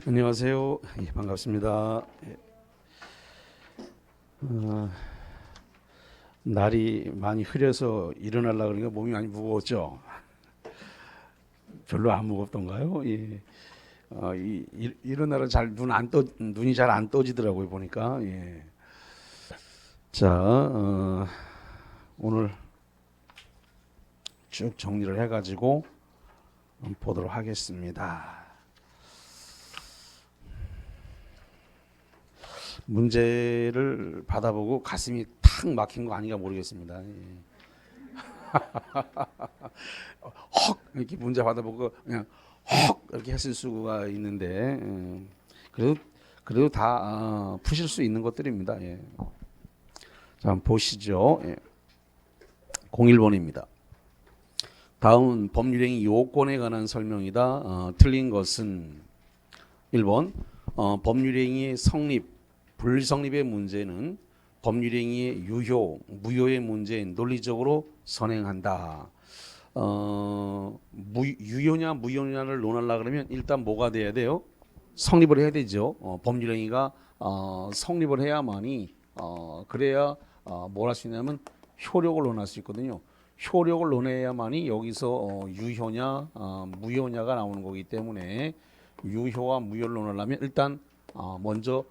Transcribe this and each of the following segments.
안녕하세요. 예, 반갑습니다. 예, 어, 날이 많이 흐려서 일어나려고 그러니까 몸이 많이 무거웠죠. 별로 안 무겁던가요? 예. 일어나라 잘 눈이 잘 안 떠지더라고요 보니까. 예. 자, 오늘 쭉 정리를 해가지고 보도록 하겠습니다. 문제를 받아보고 가슴이 탁 막힌 거 아닌가 모르겠습니다. 예. 헉 이렇게 문제 받아보고 그냥 헉 이렇게 했을 수가 있는데 그래도 다 푸실 수 있는 것들입니다. 예. 자, 한번 보시죠. 예. 01번입니다. 다음은 법률행위 요건에 관한 설명이다. 틀린 것은 1번 법률행위의 성립, 불성립의 문제는 법률행위의 유효, 무효의 문제인 논리적으로 선행한다. 유효냐 무효냐를 논하려고 그러면 일단 뭐가 돼야 돼요? 성립을 해야 되죠. 법률행위가 성립을 해야만이 그래야 뭘 할 수 있냐면 효력을 논할 수 있거든요. 효력을 논해야만이 여기서 유효냐 무효냐가 나오는 거기 때문에 유효와 무효를 논하려면 일단 먼저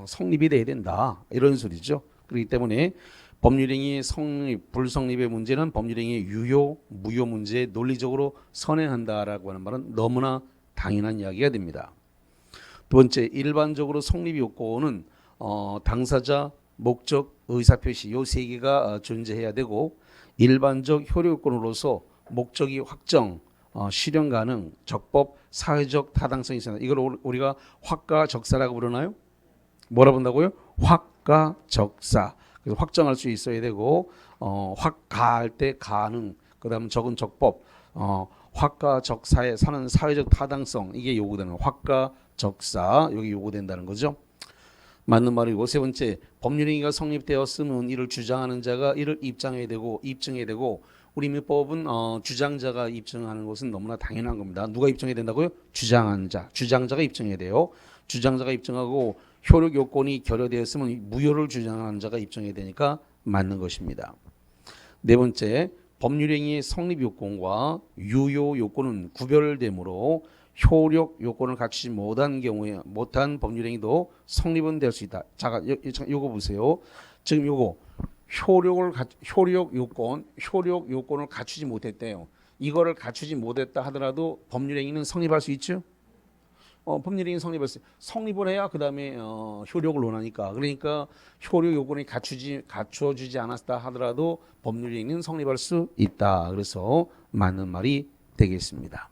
성립이 돼야 된다 이런 소리죠. 그렇기 때문에 법률행위의 성립, 불성립의 문제는 법률행위의 유효, 무효 문제에 논리적으로 선행한다라고 하는 말은 너무나 당연한 이야기가 됩니다. 두 번째, 일반적으로 성립 요건은 당사자, 목적, 의사표시 요 세 개가 존재해야 되고 일반적 효력 요건으로서 목적이 확정, 실현 가능, 적법, 사회적 타당성이 있습니다. 이걸 우리가 확가적사라고 부르나요? 뭐라 본다고요? 확가적사. 그래서 확정할 수 있어야 되고 확가할 때 가능, 그다음 적은 적법, 확가적사에 사는 사회적 타당성 이게 요구되는 확가적사 여기 요구된다는 거죠. 맞는 말이고 세 번째 법률행위가 성립되었으면 이를 주장하는 자가 이를 입증해야 되고 우리 민법은 주장자가 입증하는 것은 너무나 당연한 겁니다. 누가 입증해야 된다고요? 주장자가 입증해야 돼요. 주장자가 입증하고 효력 요건이 결여되었으면 무효를 주장하는 자가 입증해야 되니까 맞는 것입니다. 네 번째, 법률행위의 성립 요건과 유효 요건은 구별되므로 효력 요건을 갖추지 못한 법률행위도 성립은 될 수 있다. 자, 요거 보세요. 지금 요거 효력 요건을 갖추지 못했대요. 이거를 갖추지 못했다 하더라도 법률행위는 성립할 수 있죠. 법률행위 성립을 해야 그 다음에 효력을 논하니까. 그러니까 효력 요건이 갖춰주지 않았다 하더라도 법률행위는 성립할 수 있다. 그래서 맞는 말이 되겠습니다.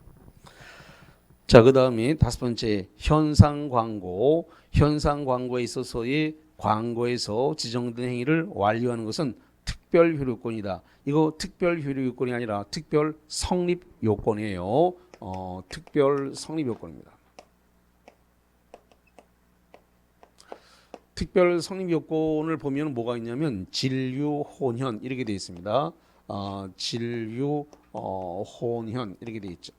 자, 그 다음에 다섯 번째 현상 광고에 있어서의 광고에서 지정된 행위를 완료하는 것은 특별 효력 요건이다. 이거 특별 효력 요건이 아니라 특별 성립 요건이에요. 특별 성립 요건입니다. 특별 성립 요건을 보면 뭐가 있냐면 진류, 혼현 이렇게 되어 있습니다. 진류, 혼현 이렇게 되어 있죠.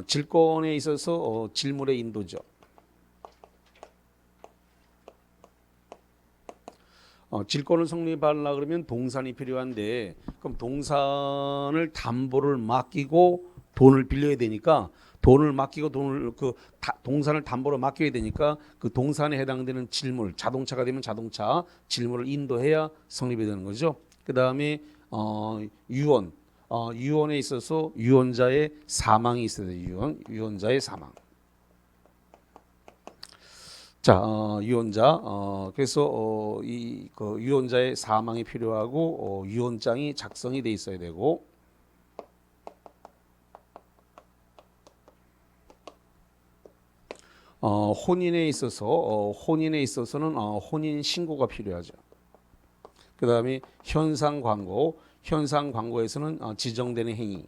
질권에 있어서 질물의 인도죠. 질권을 성립하려고 그러면 동산이 필요한데 그럼 동산을 담보를 맡기고 돈을 빌려야 되니까 동산을 담보로 맡겨야 되니까 그 동산에 해당되는 질물, 자동차가 되면 자동차, 질물을 인도해야 성립이 되는 거죠. 그 다음에 유언에 있어서 유언자의 사망이 있어야 돼요. 유언자의 사망. 자, 유언자. 그래서 그 유언자의 사망이 필요하고 유언장이 작성이 돼 있어야 되고. 혼인에 있어서는 혼인 신고가 필요하죠. 그 다음에 현상 광고에서는 지정되는 행위,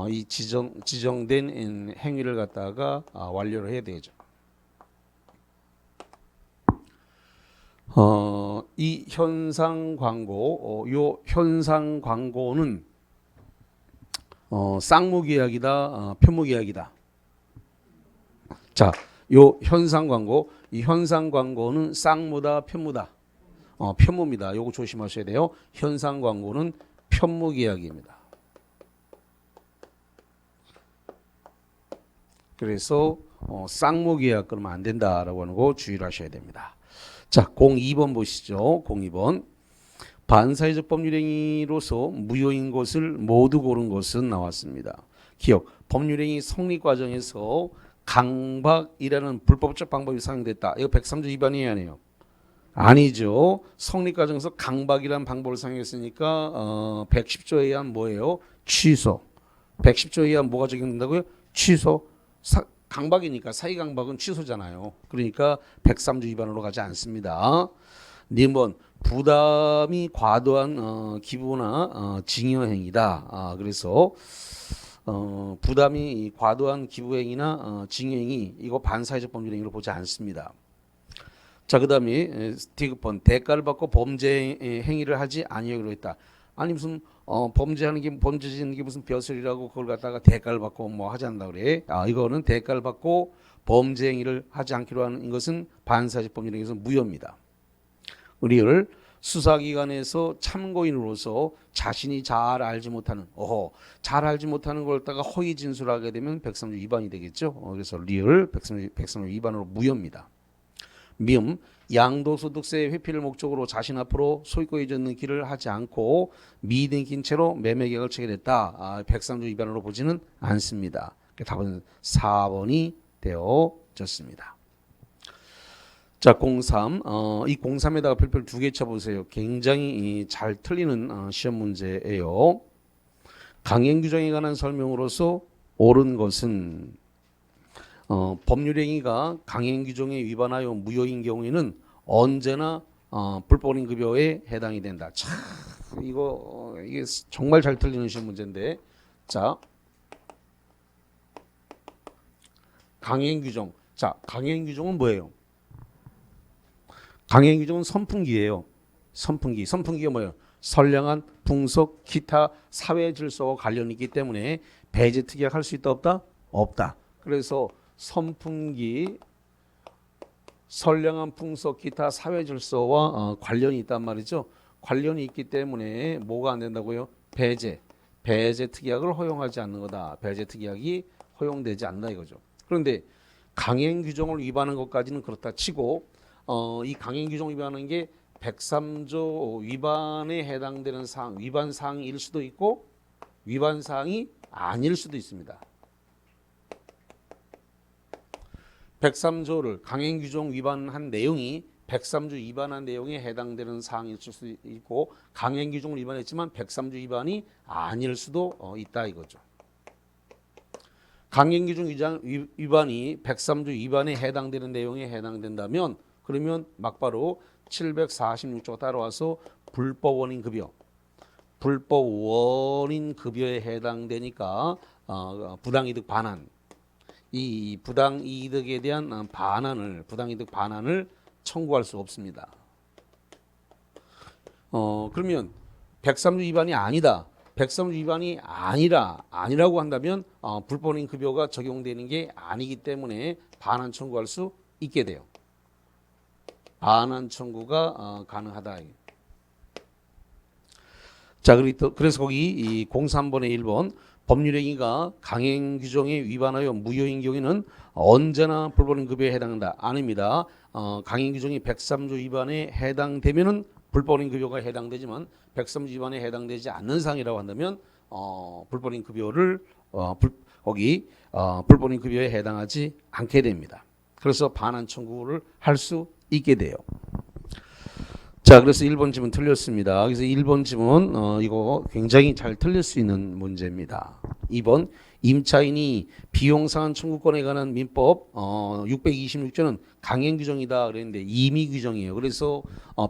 이 지정된 행위를 갖다가 완료를 해야 되죠. 이 현상 광고는 쌍무계약이다, 편무계약이다. 자, 요 현상 광고, 이 현상 광고는 쌍무다, 편무다. 편무입니다. 요거 조심하셔야 돼요. 현상 광고는 편무 계약입니다. 그래서 쌍무 계약 그러면 안 된다라고 하는 거 주의를 하셔야 됩니다. 자, 02번 보시죠. 02번. 반사회적 법률행위로서 무효인 것을 모두 고른 것은 나왔습니다. 기억, 법률행위 성립 과정에서 강박이라는 불법적 방법이 사용됐다. 이거 103조 위반이에요, 아니에요? 아니죠. 성립 과정에서 강박이라는 방법을 사용했으니까 110조에 의한 뭐예요? 취소. 110조에 의한 뭐가 적용된다고요? 취소. 강박이니까 사기 강박은 취소잖아요. 그러니까 103조 위반으로 가지 않습니다. 님번 부담이 과도한 기부나 징여 행위다. 그래서 부담이 과도한 기부 행위나 징여 행위 이거 반사회적 법률 행위로 보지 않습니다. 자, 그다음에 디귿번 대가를 받고 범죄 행위를 하지 아니하기로 했다. 아니 무슨 범죄하는 게 범죄 짓는 게 무슨 벼슬이라고 그걸 갖다가 대가를 받고 뭐 하지 않는다 그래. 이거는 대가를 받고 범죄 행위를 하지 않기로 하는 것은 반사회적 법률 행위에서 무효입니다. 리을 수사기관에서 참고인으로서 자신이 잘 알지 못하는 잘 알지 못하는 걸 갖다가 허위 진술하게 되면 103조 위반이 되겠죠. 그래서 리을 103조 위반으로 무효입니다. 미음 양도소득세 회피를 목적으로 자신 앞으로 소유권이 있는 길을 하지 않고 미등긴 채로 매매계약을 체결했다. 103조 위반으로 보지는 않습니다. 답은 4번이 되어졌습니다. 자, 03. 이 03에다가 별표를 2개 쳐보세요. 굉장히 잘 틀리는 시험 문제예요. 강행 규정에 관한 설명으로서 옳은 것은 법률행위가 강행 규정에 위반하여 무효인 경우에는 언제나 불법인 급여에 해당이 된다. 참 이게 정말 잘 틀리는 시험 문제인데, 자, 강행 규정. 자, 강행 규정은 뭐예요? 강행 규정은 선풍기예요. 선풍기. 선풍기가 뭐예요? 선량한 풍속, 기타 사회 질서와 관련이 있기 때문에 배제 특약할 수 있다 없다? 없다. 그래서 선풍기, 선량한 풍속, 기타 사회 질서와 관련이 있단 말이죠. 관련이 있기 때문에 뭐가 안 된다고요? 배제 특약을 허용하지 않는 거다. 배제 특약이 허용되지 않는다 이거죠. 그런데 강행 규정을 위반한 것까지는 그렇다 치고 이 강행 규정 위반하는 게 103조 위반에 해당되는 사항, 위반 사항일 수도 있고 위반 사항이 아닐 수도 있습니다. 103조를 강행 규정 위반한 내용이 103조 위반한 내용에 해당되는 사항일 수도 있고 강행 규정을 위반했지만 103조 위반이 아닐 수도 있다 이거죠. 강행 규정 위반이 103조 위반에 해당되는 내용에 해당된다면 그러면 막바로 746조가 따라와서 불법 원인 급여, 불법 원인 급여에 해당되니까 부당이득 반환, 이 부당이득에 대한 부당이득 반환을 청구할 수 없습니다. 그러면 103조 위반이 아니다. 103조 위반이 아니라고 한다면 불법 원인 급여가 적용되는 게 아니기 때문에 반환 청구할 수 있게 돼요. 반환 청구가 가능하다. 자, 그래서 거기 이 03번의 1번 법률행위가 강행 규정에 위반하여 무효인 경우에는 언제나 불법인 급여에 해당한다. 아닙니다. 강행 규정이 103조 위반에 해당되면은 불법인 급여가 해당되지만 103조 위반에 해당되지 않는 사항이라고 한다면 불법인 급여를 불법인 급여에 해당하지 않게 됩니다. 그래서 반환 청구를 할 수 있게 돼요. 자, 그래서 1번 지문 틀렸습니다. 그래서 1번 지문 이거 굉장히 잘 틀릴 수 있는 문제입니다. 2번 임차인이 비용상한 청구권에 관한 민법 626조는 강행 규정이다 그랬는데 임의 규정이에요. 그래서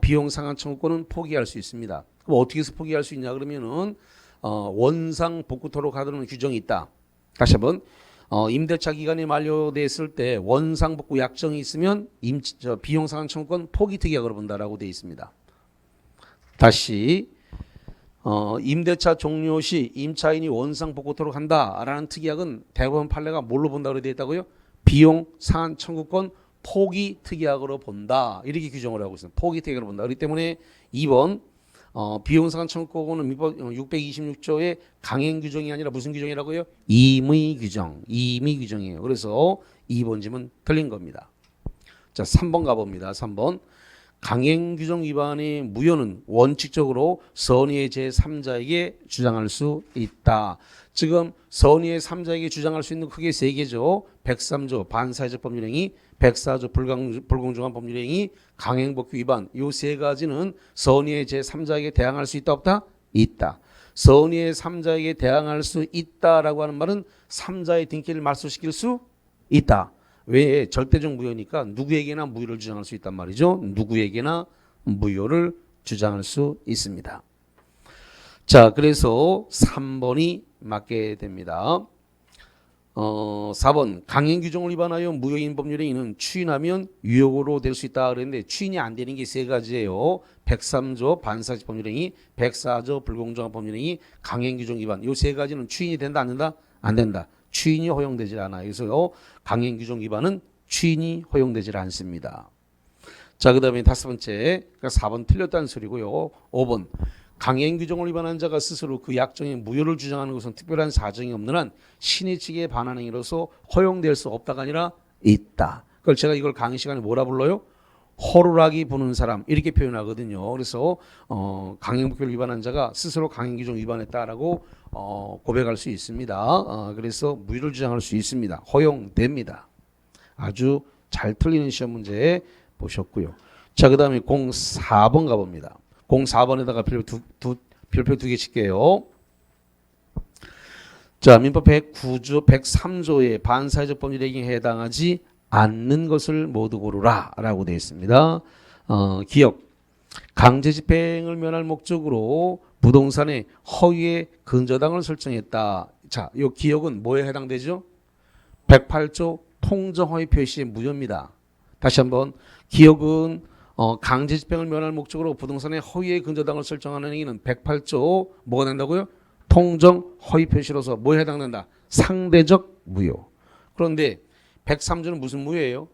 비용상한 청구권은 포기할 수 있습니다. 그럼 어떻게 해서 포기할 수 있냐 그러면은 원상 복구토록 가도록 규정이 있다. 다시 한번 임대차 기간이 만료됐을 때 원상 복구 약정이 있으면 비용상한 청구권 포기 특약으로 본다라고 되어 있습니다. 다시 임대차 종료 시 임차인이 원상 복구토록 한다라는 특약은 대법원 판례가 뭘로 본다고 되어 있다고요? 비용 상한 청구권 포기 특약으로 본다. 이렇게 규정을 하고 있습니다. 포기 특약으로 본다. 그렇기 때문에 2번 비용 상한 청구권은 민법 626조의 강행 규정이 아니라 무슨 규정이라고요? 임의 규정. 임의 규정이에요. 그래서 2번 질문 틀린 겁니다. 자, 3번 가봅니다. 3번. 강행 규정 위반의 무효는 원칙적으로 선의의 제3자에게 주장할 수 있다. 지금 선의의 3자에게 주장할 수 있는 크게 세 개죠. 103조 반사회적 법률행위, 104조 불공정한 법률행위, 강행법규 위반. 이 세 가지는 선의의 제3자에게 대항할 수 있다 없다? 있다. 선의의 3자에게 대항할 수 있다라고 하는 말은 3자의 등기를 말소시킬 수 있다. 왜? 절대적 무효니까 누구에게나 무효를 주장할 수 있단 말이죠. 누구에게나 무효를 주장할 수 있습니다. 자, 그래서 3번이 맞게 됩니다. 4번 강행 규정을 위반하여 무효인 법률에 이는 추인하면 유효로 될 수 있다 그랬는데 추인이 안 되는 게 세 가지예요. 103조 반사회적 법률행위, 104조 불공정한 법률행위, 강행 규정 위반. 이 세 가지는 추인이 된다 안 된다? 안 된다. 추인이 허용되질 않아요. 그래서 강행 규정 위반은 추인이 허용되질 않습니다. 자, 그 다음에 5번째, 그러니까 4번 틀렸다는 소리고요. 5번 강행 규정을 위반한 자가 스스로 그 약정의 무효를 주장하는 것은 특별한 사정이 없는 한 신의 측에 반하는 행위로서 허용될 수 없다가 아니라 있다. 그걸 제가 이걸 강의 시간에 뭐라 불러요? 허루라기 부는 사람 이렇게 표현하거든요. 그래서 강행법규를 위반한 자가 스스로 강행규정 위반했다라고 고백할 수 있습니다. 그래서 무효를 주장할 수 있습니다. 허용됩니다. 아주 잘 틀리는 시험 문제 보셨고요. 자, 그 다음에 04번 가봅니다. 04번에다가 별표 두 개 칠게요. 자, 민법 109조 103조의 반사회적 법률행위에 해당하지 않는 것을 모두 고르라 라고 되어 있습니다. 기억 강제 집행을 면할 목적으로 부동산의 허위의 근저당을 설정했다. 자, 이 기억은 뭐에 해당되죠? 108조 통정허위 표시의 무효입니다. 다시 한번 기억은 강제 집행을 면할 목적으로 부동산의 허위의 근저당을 설정하는 행위는 108조 뭐가 된다고요? 통정허위 표시로서 뭐에 해당된다? 상대적 무효. 그런데 103조는 무슨 무효예요?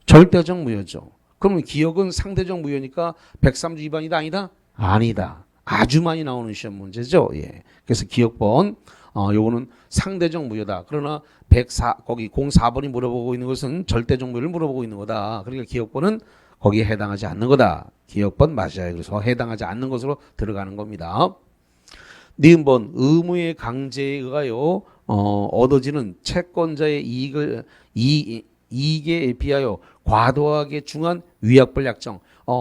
절대적 무효죠. 그러면 기억은 상대적 무효니까 103조 위반이다 아니다? 아니다. 아주 많이 나오는 시험 문제죠. 예. 그래서 기억번 요거는 상대적 무효다. 그러나 104 거기 04번이 물어보고 있는 것은 절대적 무효를 물어보고 있는 거다. 그러니까 기억번은 거기에 해당하지 않는 거다. 기억번 맞아요. 그래서 해당하지 않는 것으로 들어가는 겁니다. 니은번 의무의 강제에 의하여 얻어지는 채권자의 이익에 비하여 과도하게 중한 위약벌 약정.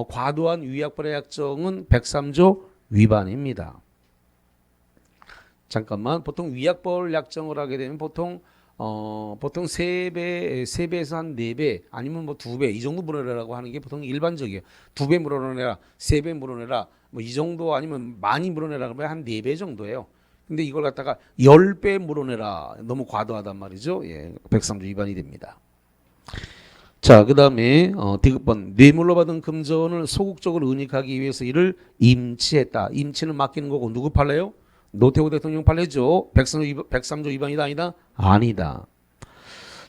과도한 위약벌의 약정은 103조 위반입니다. 잠깐만, 보통 위약벌 약정을 하게 되면 보통 3배에서 한 4배 아니면 뭐 2배 이 정도 물어내라고 하는 게 보통 일반적이에요. 2배 물어내라, 3배 물어내라, 뭐 이 정도 아니면 많이 물어내라 그러면 한 4배 정도예요. 근데 이걸 갖다가 10배 물어내라 너무 과도하단 말이죠. 예, 103조 위반이 됩니다. 자, 그 다음에 디귿번 뇌물로 받은 금전을 소극적으로 은닉하기 위해서 이를 임치했다. 임치는 맡기는 거고 누구 판례요? 노태우 대통령 판례죠. 103조 위반이다 아니다? 아니다.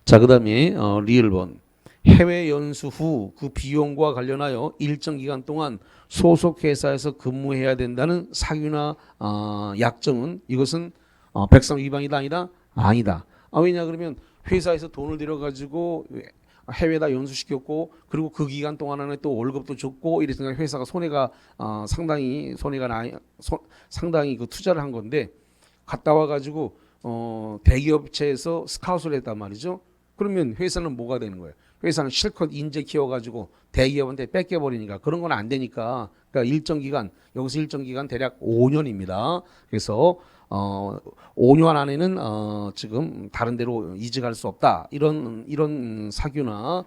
자, 그 다음에 리을번 해외 연수 후 그 비용과 관련하여 일정 기간 동안 소속 회사에서 근무해야 된다는 사유나 약정은 이것은 103조 위반이다 아니다? 아니다. 왜냐 그러면 회사에서 돈을 들여가지고 해외에다 연수시켰고 그리고 그 기간 동안 안에 또 월급도 줬고 이랬으니까 회사가 손해가 상당히 상당히 그 투자를 한 건데 갔다 와가지고 대기업체에서 스카웃을 했단 말이죠. 그러면 회사는 뭐가 되는 거예요? 회사는 실컷 인재 키워가지고 대기업한테 뺏겨버리니까 그런 건 안 되니까 그러니까 일정 기간 여기서 일정 기간 대략 5년입니다. 그래서 5년 안에는 지금 다른 데로 이직할 수 없다. 이런 사규나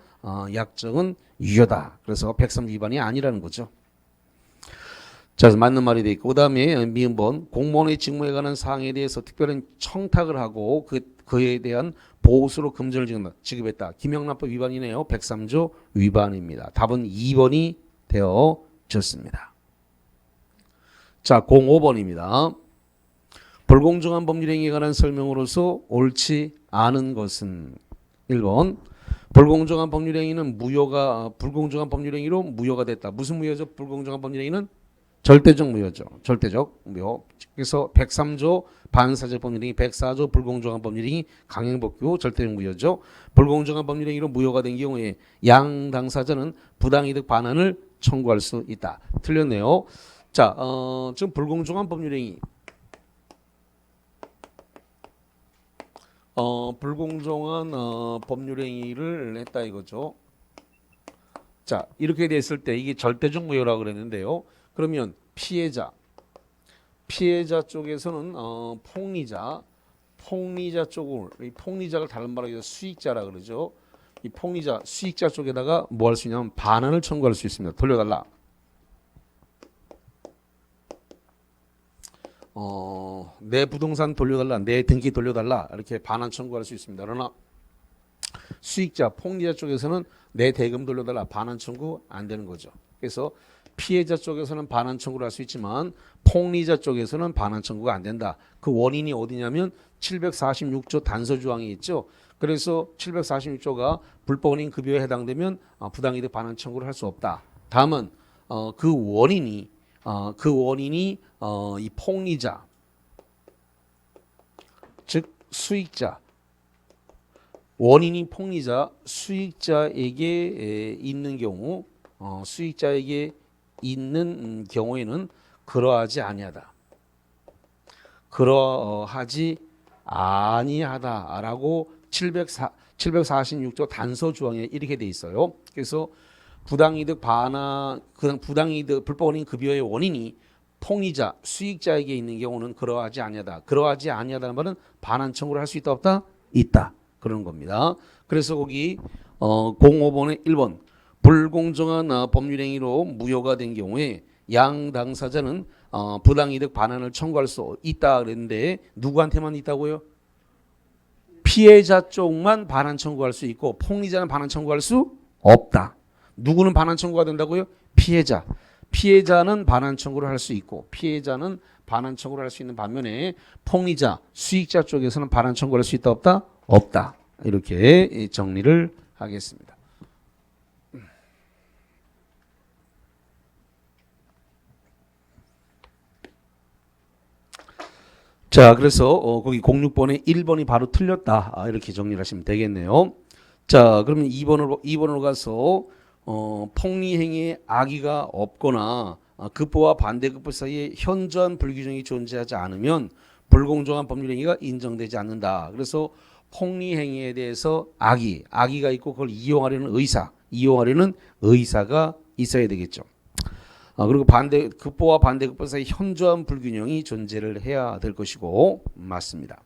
약정은 유효다. 그래서 103 위반이 아니라는 거죠. 자, 맞는 말이 돼 있고 그다음에 미음번 공무원의 직무에 관한 사항에 대해서 특별한 청탁을 하고 그에 대한 보수로 금전을 지급했다. 김영란법 위반이네요. 103조 위반입니다. 답은 2번이 되어졌습니다. 자, 05번입니다. 불공정한 법률 행위에 관한 설명으로서 옳지 않은 것은 1번. 불공정한 법률 행위는 불공정한 법률 행위로 무효가 됐다. 무슨 무효죠? 불공정한 법률 행위는 절대적 무효죠. 절대적 무효. 그래서 103조 반사적 법률 행위, 104조 불공정한 법률 행위, 강행법규 절대적 무효죠. 불공정한 법률 행위로 무효가 된 경우에 양 당사자는 부당이득 반환을 청구할 수 있다. 틀렸네요. 자, 지금 불공정한 법률 행위. 불공정한 법률 행위를 했다 이거죠. 자, 이렇게 됐을 때 이게 절대적 무효라고 그랬는데요. 그러면 피해자 쪽에서는 폭리자 쪽을, 이 폭리자를 다른 말로 해서 수익자라 그러죠. 이 수익자 쪽에다가 뭐 할 수 있냐면 반환을 청구할 수 있습니다. 돌려달라. 내 부동산 돌려달라, 내 등기 돌려달라 이렇게 반환 청구할 수 있습니다. 그러나 수익자, 폭리자 쪽에서는 내 대금 돌려달라 반환 청구 안 되는 거죠. 그래서 피해자 쪽에서는 반환 청구를 할 수 있지만 폭리자 쪽에서는 반환 청구가 안 된다. 그 원인이 어디냐면 746조 단서 조항이 있죠. 그래서 746조가 불법원인 급여에 해당되면 부당이득 반환 청구를 할 수 없다. 다음은 그 원인이 이 폭리자, 즉 수익자, 원인이 폭리자, 수익자에게 있는 경우, 수익자에게 있는 경우에는 그러하지 아니하다라고 746조 단서 조항에 이렇게 돼 있어요. 그래서 부당이득 불법원인 급여의 원인이 폭리자, 수익자에게 있는 경우는 그러하지 아니하다. 그러하지 아니하다는 말은 반환 청구를 할 수 있다 없다? 있다. 그런 겁니다. 그래서 거기 05번의 1번 불공정한 법률 행위로 무효가 된 경우에 양 당사자는 부당이득 반환을 청구할 수 있다 그랬는데 누구한테만 있다고요? 피해자 쪽만 반환 청구할 수 있고 폭리자는 반환 청구할 수 없다. 누구는 반환 청구가 된다고요? 피해자는 반환 청구를 할 수 있고 피해자는 반환 청구를 할 수 있는 반면에 폭리자, 수익자 쪽에서는 반환 청구할 수 있다 없다? 없다. 이렇게 정리를 하겠습니다. 자, 그래서 거기 06번에 1번이 바로 틀렸다. 이렇게 정리를 하시면 되겠네요. 자, 그러면 2번으로 가서 폭리행위에 악의가 없거나 급보와 반대급보 사이에 현저한 불규정이 존재하지 않으면 불공정한 법률행위가 인정되지 않는다. 그래서 폭리행위에 대해서 악의가 있고 그걸 이용하려는 의사가 있어야 되겠죠. 그리고 급보와 반대급보 사이 현저한 불균형이 존재를 해야 될 것이고 맞습니다.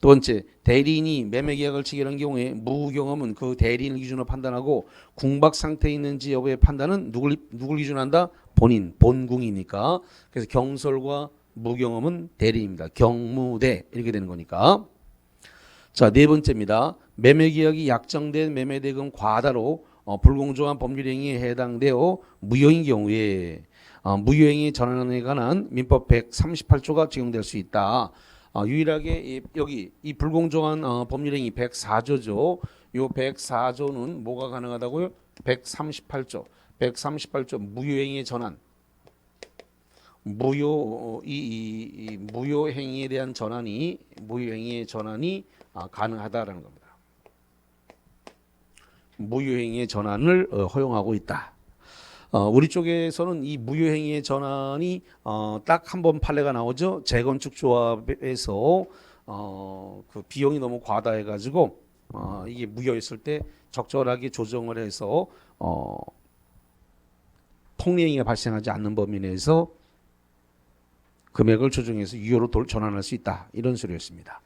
두 번째, 대리인이 매매계약을 체결한 경우에 무경험은 그 대리인을 기준으로 판단하고 궁박 상태에 있는지 여부의 판단은 누굴 기준한다? 본궁이니까. 그래서 경솔과 무경험은 대리입니다. 경무대 이렇게 되는 거니까. 자, 네 번째입니다. 매매계약이 약정된 매매대금 과다로 불공정한 법률행위에 해당되어 무효인 경우에 무효행위 전환에 관한 민법 138조가 적용될 수 있다. 유일하게 여기 이 불공정한 법률행위 104조죠. 요 104조는 뭐가 가능하다고요? 138조 무효행위의 전환. 무효행위에 대한 무효행위의 전환이 가능하다라는 겁니다. 무효행위의 전환을 허용하고 있다. 우리 쪽에서는 이 무효행위의 전환이 딱 한 번 판례가 나오죠. 재건축 조합에서 그 비용이 너무 과다해가지고 이게 무효했을 때 적절하게 조정을 해서 폭리행위가 발생하지 않는 범위 내에서 금액을 조정해서 유효로 전환할 수 있다. 이런 소리였습니다.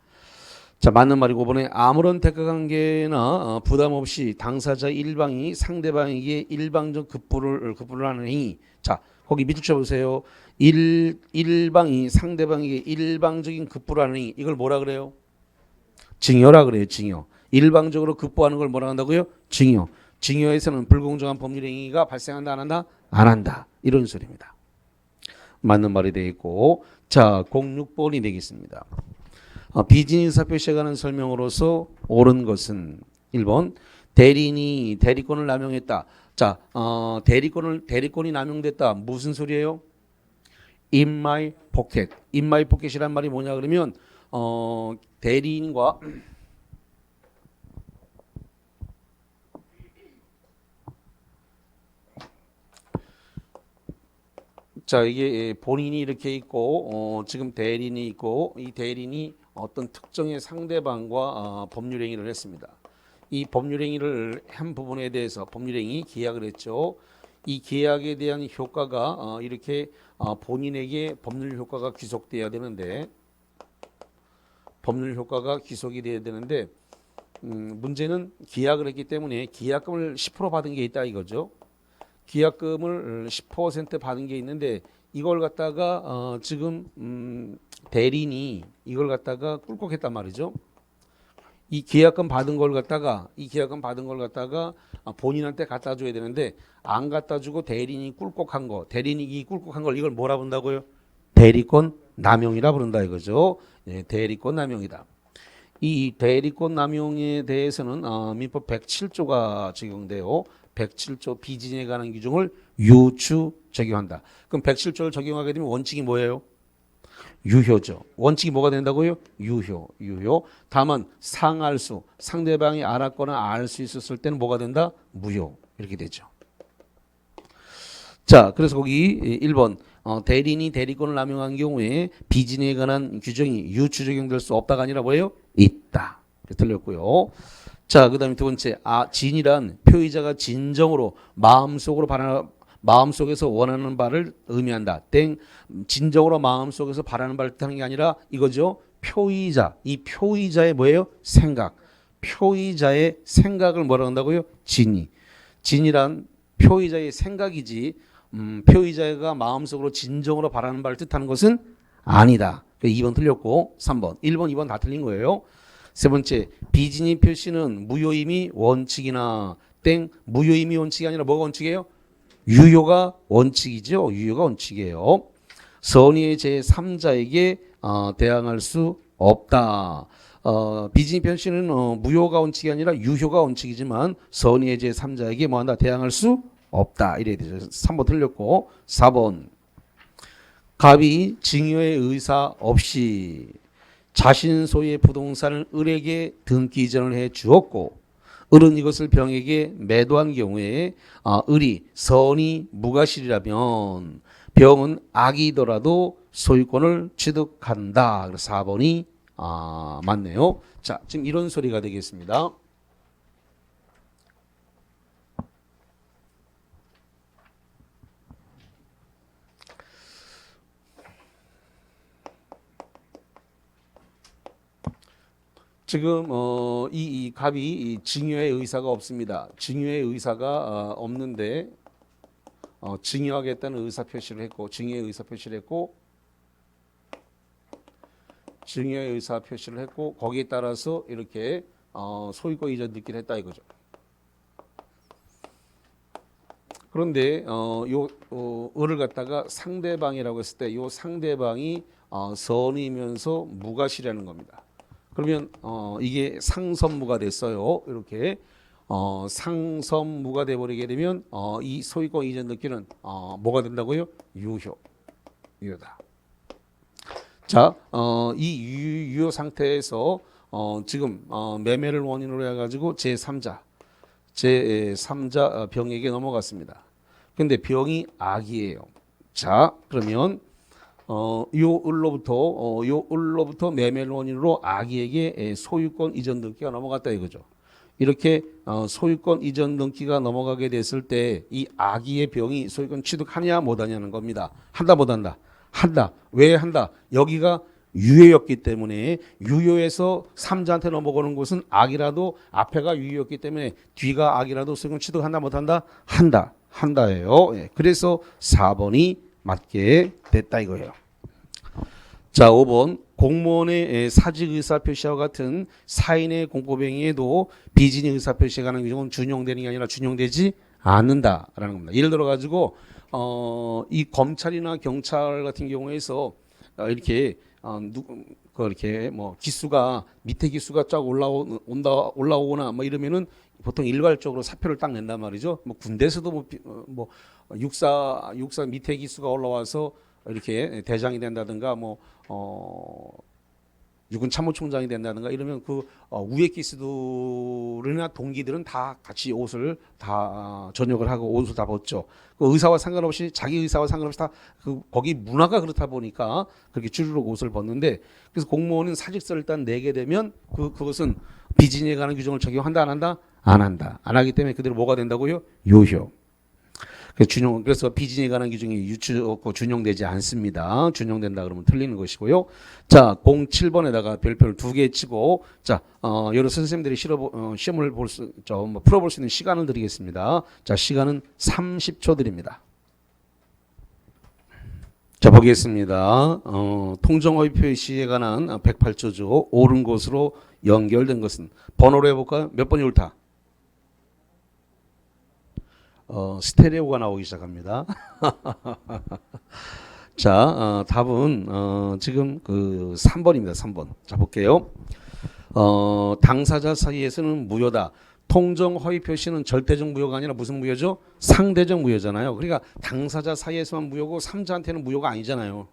자, 맞는 말이고 5번에 아무런 대가관계나 부담 없이 당사자 일방이 상대방에게 일방적 급부를 하는 행위. 자, 거기 밑줄 쳐보세요. 일방이 상대방에게 일방적인 급부를 하는 행위. 이걸 뭐라 그래요? 증여라 그래요. 증여. 일방적으로 급부하는 걸 뭐라 한다고요? 증여. 증여에서는 불공정한 법률 행위가 발생한다 안 한다? 안 한다. 이런 소리입니다. 맞는 말이 되겠고, 자, 06번이 되겠습니다. 비즈니스 사표 시작하는 설명으로서 옳은 것은 1번 대리인이 대리권을 남용했다. 자, 대리권이 남용됐다. 무슨 소리예요? In my pocket. In my pocket이란 말이 뭐냐 그러면 대리인과 자, 이게 본인이 이렇게 있고 지금 대리인이 있고 이 대리인이 어떤 특정의 상대방과 법률행위를 했습니다. 이 법률행위를 한 부분에 대해서 법률행위 계약을 했죠. 이 계약에 대한 효과가 이렇게 본인에게 법률 효과가 귀속돼야 되는데 법률 효과가 귀속이 돼야 되는데 문제는 계약을 했기 때문에 계약금을 10% 받은 게 있다 이거죠. 계약금을 10% 받은 게 있는데 이걸 갖다가 지금 대리인이 이걸 갖다가 꿀꺽했단 말이죠. 이 계약금 받은 걸 갖다가 본인한테 갖다 줘야 되는데 안 갖다 주고 대리인이 꿀꺽한 거, 대리인이 꿀꺽한 걸 이걸 뭐라 부른다고요? 대리권 남용이라 부른다 이거죠. 예, 대리권 남용이다. 이 대리권 남용에 대해서는 민법 107조가 적용돼요. 107조 비진에 관한 규정을 유추 적용한다. 그럼 107조를 적용하게 되면 원칙이 뭐예요? 유효죠. 원칙이 뭐가 된다고요? 유효. 다만 상할수, 상대방이 알았거나 알 수 있었을 때는 뭐가 된다? 무효. 이렇게 되죠. 자, 그래서 거기 1번 대리인이 대리권을 남용한 경우에 비진에 관한 규정이 유추 적용될 수 없다가 아니라 뭐예요? 있다. 틀렸고요. 자, 그 다음에 두 번째, 진이란 표의자가 진정으로 마음속에서 원하는 바를 의미한다. 진정으로 마음속에서 바라는 바를 뜻하는 게 아니라 이거죠. 표의자. 이 표의자의 뭐예요? 생각. 표의자의 생각을 뭐라고 한다고요? 진이란 표의자의 생각이지, 표의자가 마음속으로 진정으로 바라는 바를 뜻하는 것은 아니다. 2번 틀렸고, 3번. 1번, 2번 다 틀린 거예요. 세 번째, 비진의 표시는 무효임이 원칙이나 무효임이 원칙이 아니라 뭐가 원칙이에요? 유효가 원칙이죠. 유효가 원칙이에요. 선의의 제3자에게 대항할 수 없다. 비진의 표시는 무효가 원칙이 아니라 유효가 원칙이지만 선의의 제3자에게 뭐한다? 대항할 수 없다. 이래야 되죠. 3번 틀렸고 4번 갑이 증여의 의사 없이 자신 소유의 부동산을 을에게 등기 이전을 해 주었고 을은 이것을 병에게 매도한 경우에 을이 선이 무과실이라면 병은 악이더라도 소유권을 취득한다. 그래서 4번이 맞네요. 자, 지금 이런 소리가 되겠습니다. 지금 이 갑이 증여의 의사가 없습니다. 증여의 의사가 없는데 증여하겠다는 의사 표시를 했고 증여의 의사 표시를 했고 거기에 따라서 이렇게 소유권 이전 등기를 했다 이거죠. 그런데 을을 갖다가 상대방이라고 했을 때 이 상대방이 선이면서 무과실이라는 겁니다. 그러면 이게 상선무가 됐어요. 이렇게 상선무가 돼버리게 되면 이 소유권 이전 등기는 뭐가 된다고요? 유효다. 자, 이 유효 상태에서 지금 매매를 원인으로 해가지고 제3자 병에게 넘어갔습니다. 근데 병이 악이에요. 자, 그러면 요 을로부터 매매를 원인으로 악이에게 소유권 이전 등기가 넘어갔다 이거죠. 이렇게 소유권 이전 등기가 넘어가게 됐을 때 이 악이의 병이 소유권 취득하냐 못하냐는 겁니다. 한다 못한다? 한다. 왜 한다? 여기가 유효였기 때문에 유효에서 3자한테 넘어가는 것은 악이라도 앞에가 유효였기 때문에 뒤가 악이라도 소유권 취득한다 못한다? 한다예요. 예. 그래서 4번이 맞게 됐다 이거예요. 자, 5번 공무원의 사직 의사 표시와 같은 사인의 공법행위에도 비진의 의사 표시에 관한 규정은 준용되는 게 아니라 준용되지 않는다라는 겁니다. 예를 들어 가지고 이 검찰이나 경찰 같은 경우에서 이렇게 이렇게 뭐 기수가 밑에 기수가 쫙 올라오거나 뭐 이러면은 보통 일괄적으로 사표를 딱 낸단 말이죠. 뭐 군대에서도 뭐 육사 밑에 기수가 올라와서 이렇게 대장이 된다든가 육군 참모총장이 된다든가 이러면 위에 기수들이나 동기들은 다 같이 옷을 다 전역을 하고 옷을 다 벗죠. 그 의사와 상관없이 자기 의사와 상관없이 다 거기 문화가 그렇다 보니까 그렇게 주르륵 옷을 벗는데 그래서 공무원은 사직서를 일단 내게 되면 그것은 비진에 관한 규정을 적용한다 안 한다? 안 한다. 안 하기 때문에 그대로 뭐가 된다고요? 유효. 그래서 비진에 관한 규정이 준용되지 않습니다. 준용된다 그러면 틀리는 것이고요. 자, 07번에다가 별표를 2개 치고, 자, 여러 선생님들이 시험을 풀어볼 수 있는 시간을 드리겠습니다. 자, 시간은 30초 드립니다. 자, 보겠습니다. 통정허위 표시에 관한 108조죠. 옳은 것으로 연결된 것은 번호로 해볼까요? 몇 번이 옳다? 스테레오가 나오기 시작합니다. 자, 답은 지금 3번입니다. 3번. 자, 볼게요. 당사자 사이에서는 무효다. 통정 허위 표시는 절대적 무효가 아니라 무슨 무효죠? 상대적 무효잖아요. 그러니까 당사자 사이에서만 무효고 3자한테는 무효가 아니잖아요.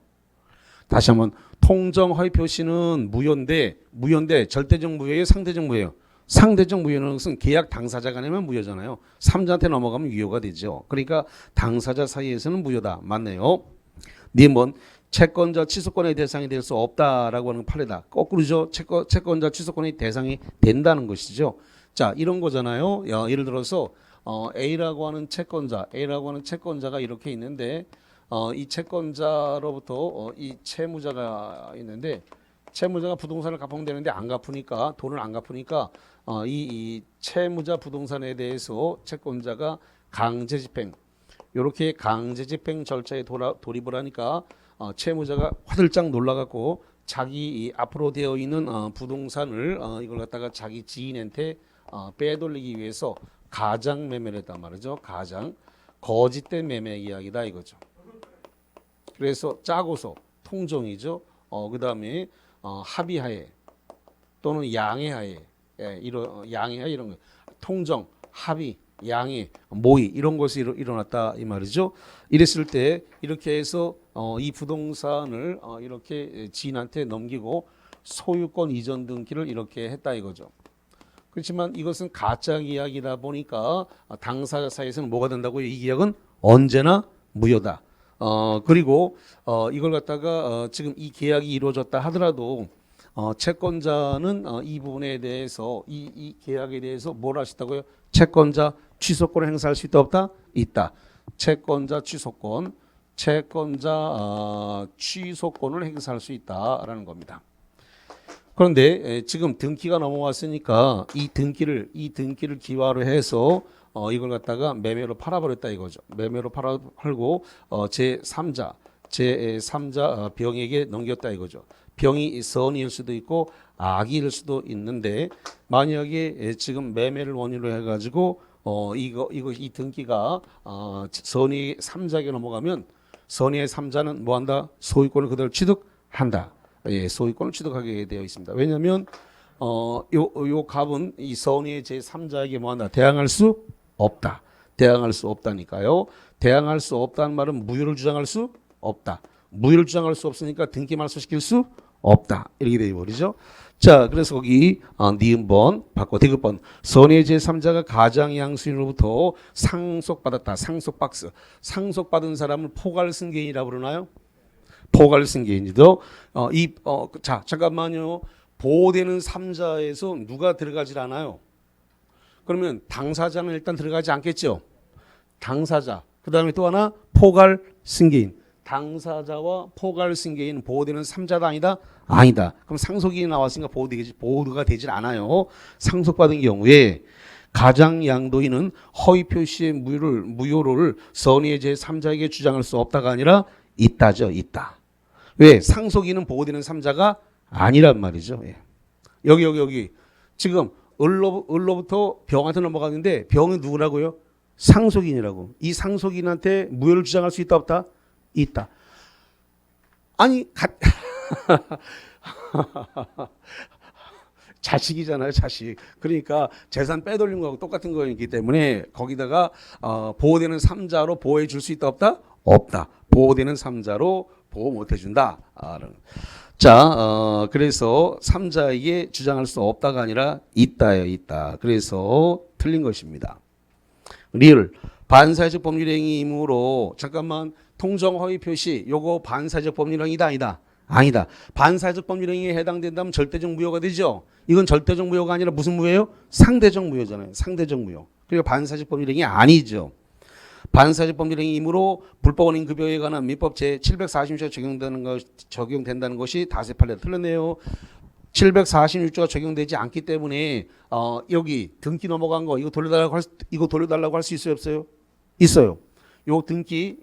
다시 한번 통정 허위 표시는 무효인데 절대적 무효예요, 상대적 무효예요? 상대적 무효는 것은 계약 당사자 간에만 무효잖아요. 3자한테 넘어가면 유효가 되죠. 그러니까 당사자 사이에서는 무효다. 맞네요. 님은 채권자 취소권의 대상이 될 수 없다라고 하는 판례다. 거꾸로죠. 채권자 취소권의 대상이 된다는 것이죠. 자, 이런 거잖아요. 예를 들어서 A라고 하는 채권자가 이렇게 있는데 이 채권자로부터 이 채무자가 있는데 채무자가 부동산을 갚으면 되는데 돈을 안 갚으니까 이 채무자 부동산에 대해서 채권자가 강제집행 이렇게 강제집행 절차에 돌입을 하니까 채무자가 화들짝 놀라갖고 자기 앞으로 되어 있는 부동산을 이걸 갖다가 자기 지인한테 빼돌리기 위해서 가장 매매를 했단 말이죠. 거짓된 매매 이야기다 이거죠. 그래서 짜고서 통정이죠. 그 다음에 합의하에 또는 양해하에 양해하에 이런 거 통정, 합의, 양해, 모의 이런 것이 일어났다 이 말이죠. 이랬을 때 이렇게 해서 이 부동산을 이렇게 지인한테 넘기고 소유권 이전 등기를 이렇게 했다 이거죠. 그렇지만 이것은 가짜 계약이다 보니까 당사자 사이에서는 뭐가 된다고요? 이 계약은 언제나 무효다. 그리고 이걸 갖다가 지금 이 계약이 이루어졌다 하더라도 채권자는 이 부분에 대해서 이 계약에 대해서 뭘 할 수 있다고요? 채권자 취소권을 행사할 수 있다 없다? 있다. 채권자 취소권을 행사할 수 있다라는 겁니다. 그런데 지금 등기가 넘어왔으니까 이 등기를 기화로 해서 이걸 갖다가 매매로 팔아버렸다 이거죠. 매매로 팔고 제3자 병에게 넘겼다 이거죠. 병이 선의일 수도 있고 악의일 수도 있는데 만약에 지금 매매를 원인으로 해가지고 이 등기가 선의 3자에게 넘어가면 선의의 3자는 뭐한다? 소유권을 그대로 취득한다. 예, 소유권을 취득하게 되어 있습니다. 왜냐하면 요 갑은 이 선의의 제3자에게 뭐한다? 대항할 수 없다. 대항할 수 없다니까요. 대항할 수 없다는 말은 무효를 주장할 수 없다. 무효를 주장할 수 없으니까 등기 말소시킬 수 없다. 이렇게 되어버리죠. 자, 그래서 거기 니은번 바꿔 디귿번 선의 제3자가 가장양수인으로부터 상속받았다. 상속박스. 상속받은 사람을 포괄승계인이라고 그러나요? 포괄승계인이죠. 자, 잠깐만요. 보호되는 3자에서 누가 들어가질 않아요? 그러면 당사자는 일단 들어가지 않겠죠. 당사자. 그 다음에 또 하나 포괄승계인. 당사자와 포괄승계인 보호되는 3자다 아니다? 아니다. 그럼 상속인이 나왔으니까 보호가 되질 않아요. 상속받은 경우에 가장양도인은 허위 표시의 무효를 선의의 제3자에게 주장할 수 없다가 아니라 있다죠. 있다. 왜? 상속인은 보호되는 3자가 아니란 말이죠. 예. 여기 지금 을로부터 병한테 넘어가는데 병은 누구라고요? 상속인이라고. 이 상속인한테 무효를 주장할 수 있다 없다? 있다. 아니 자식이잖아요, 자식. 그러니까 재산 빼돌린 거하고 똑같은 거이기 때문에 거기다가 보호되는 삼자로 보호해 줄 수 있다 없다? 없다. 보호되는 삼자로 보호 못 해준다. 자, 그래서 삼자에게 주장할 수 없다가 아니라 있다예요, 있다. 그래서 틀린 것입니다. 리을 반사회적 법률행위이므로 잠깐만 통정 허위 표시 요거 반사회적 법률행위다 아니다. 아니다. 반사회적 법률행위에 해당된다면 절대적 무효가 되죠. 이건 절대적 무효가 아니라 무슨 무효예요? 상대적 무효잖아요. 상대적 무효. 그리고 반사회적 법률행위 아니죠. 반사회적 법률행위이므로 불법원인 급여에 관한 민법 제746조가 적용된다는 것이 다세 판례 틀렸네요. 746조가 적용되지 않기 때문에 여기 등기 넘어간 거 이거 돌려달라고 할 수 있어요 없어요? 있어요. 요 등기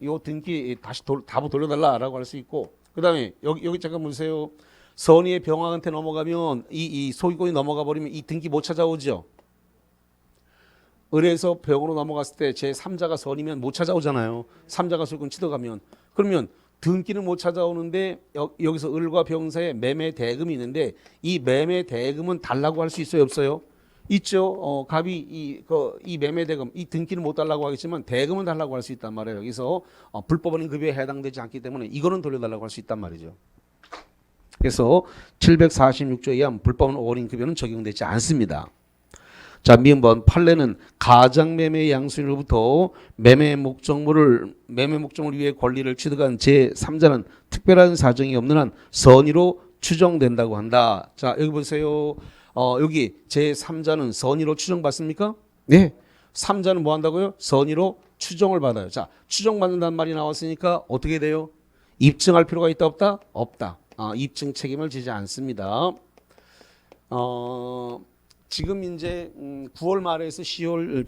다시 답을 돌려달라라고 할 수 있고 그다음에 여기 잠깐 보세요. 선의의 병학한테 넘어가면 이 소유권이 넘어가 버리면 이 등기 못 찾아오죠. 을에서 병으로 넘어갔을 때 제 3자가 선이면 못 찾아오잖아요. 3자가 소유권 치더가면 그러면 등기는 못 찾아오는데 여기서 을과 병사의 매매 대금이 있는데 이 매매 대금은 달라고 할 수 있어요 없어요? 있죠. 갑이 이 매매 대금 이 등기는 못 달라고 하겠지만 대금은 달라고 할 수 있단 말이에요. 여기서 불법원인 급여에 해당되지 않기 때문에 이거는 돌려달라고 할 수 있단 말이죠. 그래서 746조에 의한 불법원인 급여는 적용되지 않습니다. 자, 미음번 판례는 가장매매 양수인으로부터 매매 목적물을 위해 권리를 취득한 제3자는 특별한 사정이 없는 한 선의로 추정된다고 한다. 자, 여기 보세요. 여기 제3자는 선의로 추정받습니까? 네. 3자는 뭐 한다고요? 선의로 추정을 받아요. 자, 추정받는다는 말이 나왔으니까 어떻게 돼요? 입증할 필요가 있다 없다? 없다. 입증 책임을 지지 않습니다. 지금 이제 9월 말에서 10월